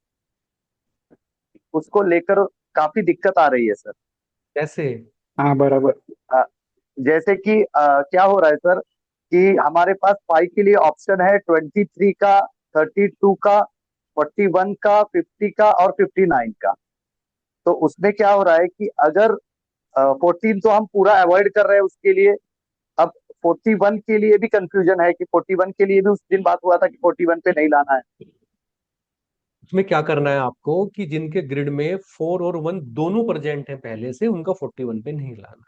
Speaker 12: उसको लेकर काफी दिक्कत आ रही है सर।
Speaker 1: कैसे।
Speaker 14: हाँ बराबर।
Speaker 12: अ, जैसे कि क्या हो रहा है सर, कि हमारे पास फाइव के लिए ऑप्शन है 23 का, 32 का, 41 का, 50 का और 59 का। तो उसमें क्या हो रहा है कि अगर 14 तो हम पूरा अवॉइड कर रहे हैं उसके लिए, अब 41 के लिए भी कंफ्यूजन है कि 41 के लिए भी उस दिन बात हुआ था कि 41 पे नहीं लाना है।
Speaker 1: उसमें क्या करना है आपको कि जिनके ग्रिड में 4 और 1 दोनों प्रेजेंट है पहले से, उनका 41 पे नहीं लाना है।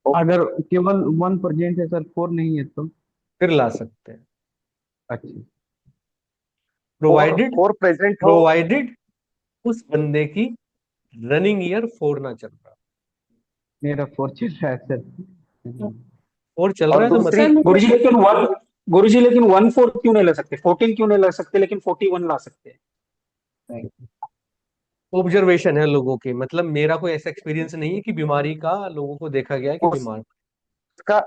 Speaker 17: अगर केवल 1% है सर, 4 नहीं है तो?
Speaker 1: फिर ला सकते हैं,
Speaker 17: अच्छा।
Speaker 12: फोर
Speaker 1: प्रोवाइडेड
Speaker 12: फोर प्रेजेंट हो।
Speaker 1: प्रोवाइडेड उस बंदे की रनिंग ईयर 4 ना चल रहा।
Speaker 17: मेरा 4 चल रहा है सर।
Speaker 1: और चल
Speaker 12: और
Speaker 1: रहा है तो
Speaker 12: दूसरी,
Speaker 18: सर
Speaker 1: मतलब
Speaker 18: मुझे
Speaker 14: गुरुजी लेकिन 14 क्यों नहीं ले सकते, 14 क्यों नहीं ले सकते, लेकिन 41 ला सकते हैं?
Speaker 1: ऑब्जर्वेशन है लोगों के, मतलब मेरा कोई ऐसा एक्सपीरियंस नहीं है कि बीमारी का लोगों को देखा गया है कि बीमार।
Speaker 12: उसका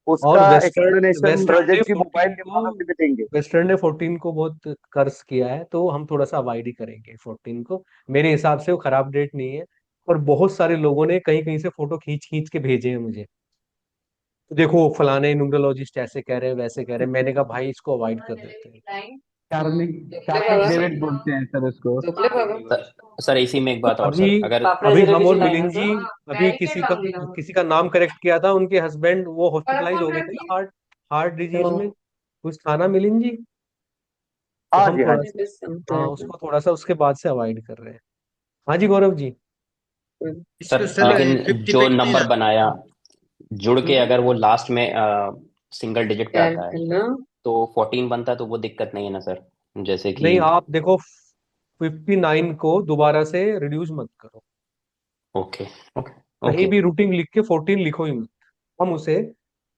Speaker 1: और
Speaker 12: उसका
Speaker 1: वेस्टर्न
Speaker 12: एक्सप्लेनेशन
Speaker 1: वेस्टर्न ने
Speaker 12: रजत जी मोबाइल
Speaker 1: 14 को
Speaker 12: निर्माता से भी देंगे।
Speaker 1: वेस्टर्न ने 14 को बहुत कर्स किया है, तो हम थोड़ा सा अवॉइड ही करेंगे 14 को। मेरे हिसाब से वो खराब डेट नहीं है। और बहुत सारे लोगों ने कहीं कहीं से फोटो खींच खींच के भेजे हैं मुझे, तो देखो फलाने न्यूमरोलॉजिस्ट ऐसे कह रहे हैं, वैसे कह रहे हैं। मैंने कहा भाई इसको अवॉइड कर देते हैं।
Speaker 17: कार्मिक
Speaker 6: दोपले
Speaker 17: कार्मिक
Speaker 6: बाबा,
Speaker 17: डेविड बोलते हैं सर उसको।
Speaker 6: दोपले बाबा,
Speaker 2: सर इसी में एक बात और
Speaker 1: अभी
Speaker 2: सर, अगर
Speaker 6: पापड़ा
Speaker 1: अभी हम
Speaker 6: जलेबी
Speaker 1: और
Speaker 6: जलाना
Speaker 1: मिलिंद
Speaker 6: तो
Speaker 1: जी, अभी
Speaker 6: बैरिकेड लाऊंगी ना।
Speaker 1: किसी का नाम करेक्ट किया था, उनके हस्बैंड वो
Speaker 6: बड़ा
Speaker 1: हॉस्पिटलाइज
Speaker 6: फोन
Speaker 1: हो गए थे
Speaker 6: रखिए।
Speaker 1: ना, हार्ट हार्ट डिजीज
Speaker 6: तो
Speaker 1: में। कुछ था ना मिलिंद जी, तो
Speaker 12: हाँ
Speaker 1: हम
Speaker 12: जी, हाँ
Speaker 1: थोड़ा
Speaker 12: जी।
Speaker 1: सा, हाँ उसको थोड़ा सा उसके बाद से अवॉइड कर रहे हैं। हाँ जी गौरव जी।
Speaker 2: सर,
Speaker 19: इसको सर
Speaker 2: लेकिन
Speaker 19: 50
Speaker 2: जो
Speaker 19: पे नहीं
Speaker 2: नंबर
Speaker 19: लाना।
Speaker 2: बनाया जुड़ के,
Speaker 1: हम्म।
Speaker 2: अगर वो लास्ट में सिंगल डिजिट पे
Speaker 6: क्या
Speaker 2: आता है
Speaker 6: हेलो,
Speaker 2: तो 14 बनता है, तो वो दिक्कत नहीं है ना सर? जैसे कि
Speaker 1: नहीं, आप देखो 59 को दोबारा से रिड्यूस मत करो।
Speaker 2: ओके, ओके,
Speaker 1: कहीं
Speaker 2: ओके।
Speaker 1: भी रूटिंग लिख के 14 लिखो ही मत। हम उसे,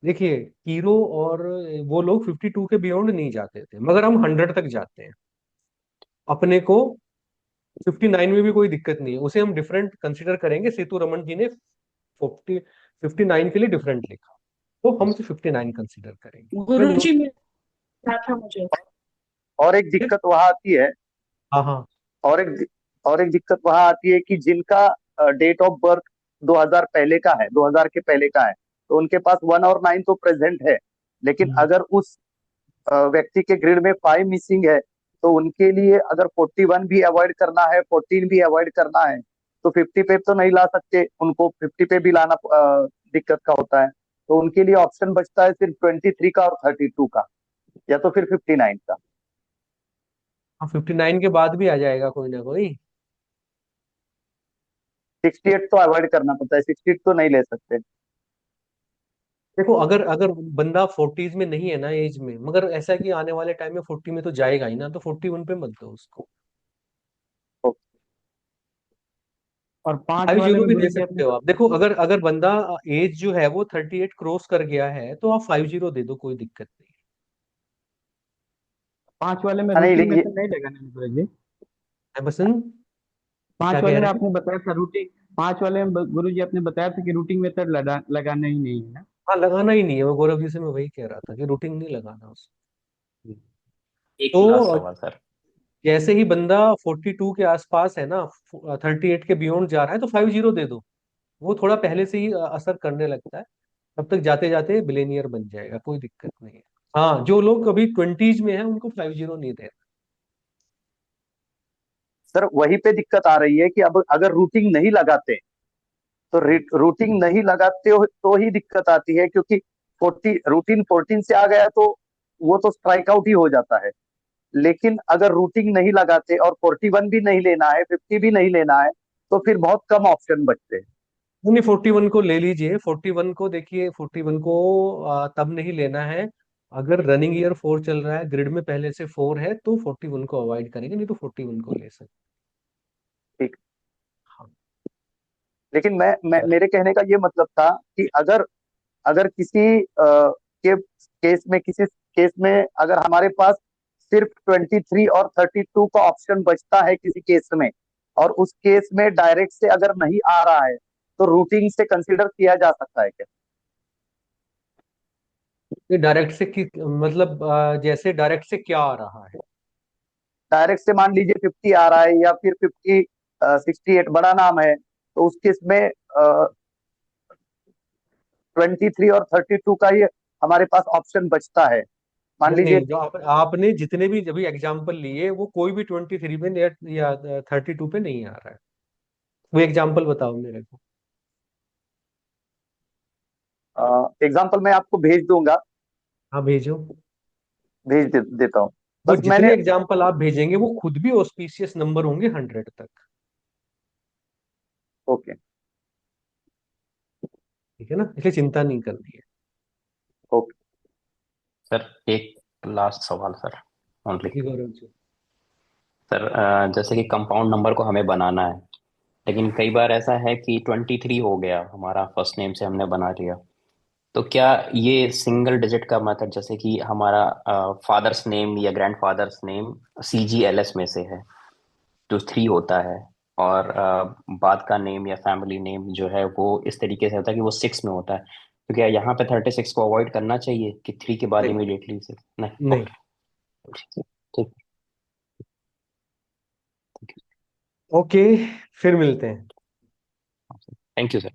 Speaker 1: देखिए, हीरो और वो लोग 52 के बियॉन्ड नहीं जाते थे, मगर हम 100 तक जाते हैं। अपने को 59 में भी कोई दिक्कत नहीं है, उसे हम डिफरेंट कंसिडर करेंगे। सेतु रमन जी ने 59 के लिए डिफरेंट लिखा, तो हम उसे 59 कंसिडर करेंगे। फिर
Speaker 18: गुरुजी में क्या था मुझे।
Speaker 12: और एक दिक्कत वहां आती है,
Speaker 1: हाँ हाँ।
Speaker 12: और एक दिक्कत वहां आती है कि जिनका डेट ऑफ बर्थ 2000 पहले का है, 2000 के पहले का है, तो उनके पास 1 और 9 तो प्रेजेंट है। लेकिन अगर उस व्यक्ति के ग्रिड में 5 मिसिंग है, तो उनके लिए अगर 41 भी अवॉइड करना है, 14 भी अवॉइड करना है, तो 50 पे तो नहीं ला सकते, उनको 50 पे भी लाना दिक्कत का होता है। तो उनके लिए ऑप्शन बचता है सिर्फ 23 का और 32 का, या तो फिर 59 का।
Speaker 1: हाँ, 59 के बाद भी आ जाएगा कोई ना कोई।
Speaker 12: 68 तो अवॉइड करना पड़ता है, 68 तो नहीं ले सकते।
Speaker 1: देखो, अगर अगर बंदा 40s में नहीं है ना एज में, मगर ऐसा है कि आने वाले टाइम में 40 में तो जाएगा ही ना, तो 41 पे मत दो उसको।
Speaker 17: और 5
Speaker 1: फाइव
Speaker 17: वाले
Speaker 1: जीरो
Speaker 17: में
Speaker 1: भी दे
Speaker 17: गुरुजी आपने।
Speaker 1: सकते हो आप। देखो, अगर अगर बंदा एज जो है वो 38 क्रॉस कर गया है, तो आप 50 दे दो, कोई दिक्कत नहीं
Speaker 17: 5 वाले में
Speaker 12: नहीं
Speaker 17: रूटिंग
Speaker 12: ये
Speaker 17: मेथड नहीं लगाने में गुरुजी।
Speaker 1: है। बसंत, क्या
Speaker 17: 5
Speaker 1: कह
Speaker 17: वाले में
Speaker 1: रहे हैं।
Speaker 17: आपने बताया था रूटिंग। 5 वाले में गुरुजी आपने बताया था कि रूटिंग मेथड लगाना ही नहीं है ना।
Speaker 1: हाँ, लगाना ही नहीं है, वो गौरव जी से मैं वही कह रहा था कि रूटिंग नहीं लगाना उसको।
Speaker 2: एक लास्ट
Speaker 1: तो
Speaker 2: सवाल सर।
Speaker 1: जैसे ही बंदा 42 के आसपास है ना, 38 के बियॉन्ड जा रहा है, तो 50 दे दो। वो थोड़ा पहले से ही असर करने लगता है, तब तक जाते जाते बिलेनियर बन जाएगा, कोई दिक्कत नहीं है। हाँ, जो लोग अभी 20s में है उनको 50 नहीं देना।
Speaker 12: सर वहीं पे दिक्कत आ रही है कि अब अगर रूटिंग नहीं लगाते, तो रूटिंग नहीं लगाते हो तो ही दिक्कत आती है, क्योंकि 14 से आ गया तो वो तो स्ट्राइक आउट ही हो जाता है। लेकिन अगर रूटिंग नहीं लगाते और 41 भी नहीं लेना है, 50 भी नहीं लेना है, तो फिर बहुत कम ऑप्शन बचते हैं।
Speaker 1: नहीं, 41 को ले लीजिए। 41 को देखिए, 41 को तब नहीं लेना है अगर रनिंग ईयर 4 चल रहा है, ग्रिड में पहले से 4 है, तो 41 को अवॉइड करेंगे, नहीं तो 41 को ले सकते।
Speaker 12: ठीक।
Speaker 1: हाँ
Speaker 12: लेकिन मैं मेरे कहने का ये मतलब था कि अगर अगर किसी के केस में, किसी केस में अगर हमारे पास सिर्फ 23 और 32 का ऑप्शन बचता है किसी केस में, और उस केस में डायरेक्ट से अगर नहीं आ रहा है, तो रूटिंग से कंसीडर किया जा सकता है क्या?
Speaker 1: ये डायरेक्ट से कि मतलब जैसे डायरेक्ट से क्या आ रहा है?
Speaker 12: डायरेक्ट से मान लीजिए 50 आ रहा है या फिर 68 बड़ा नाम है, तो उस केस में 23 और 32 का ही हमारे पास ऑप्शन बचता है, मान
Speaker 1: नहीं
Speaker 12: लीजिए।
Speaker 1: नहीं, जो आपने जितने भी अभी एग्जाम्पल लिए वो कोई भी 23 पे या 32 पे नहीं आ रहा है। वो एग्जाम्पल बताओ मेरे को।
Speaker 12: एग्जाम्पल मैं आपको भेज दूंगा,
Speaker 1: हाँ भेजो।
Speaker 12: देता हूँ।
Speaker 1: वो
Speaker 12: बस मैंने,
Speaker 1: जितने एग्जाम्पल आप भेजेंगे वो खुद भी ऑस्पिशियस नंबर होंगे 100 तक।
Speaker 12: ओके।
Speaker 1: ठीक है ना, इसलिए चिंता नहीं करनी है।
Speaker 12: ओके
Speaker 2: सर एक लास्ट सवाल सर, ओनली।
Speaker 1: जी गौरव जी।
Speaker 2: सर जैसे कि कंपाउंड नंबर को हमें बनाना है, लेकिन कई बार ऐसा है कि 23 हो गया हमारा, फर्स्ट नेम से हमने बना लिया, तो क्या ये सिंगल डिजिट का मतलब, जैसे कि हमारा फादर्स नेम या ग्रैंडफादर्स नेम CGLS में से है जो 3 होता है, और बाद का नेम या फैमिली नेम जो है वो इस तरीके से होता है कि वो 6 में होता है, तो क्या यहाँ पे 36 को अवॉइड करना चाहिए कि 3 के बाद
Speaker 1: नहीं
Speaker 2: इमीडिएटली 6? नहीं,
Speaker 1: नहीं।
Speaker 2: ओके। ठीक।
Speaker 1: ओके, फिर मिलते हैं।
Speaker 2: Thank you sir.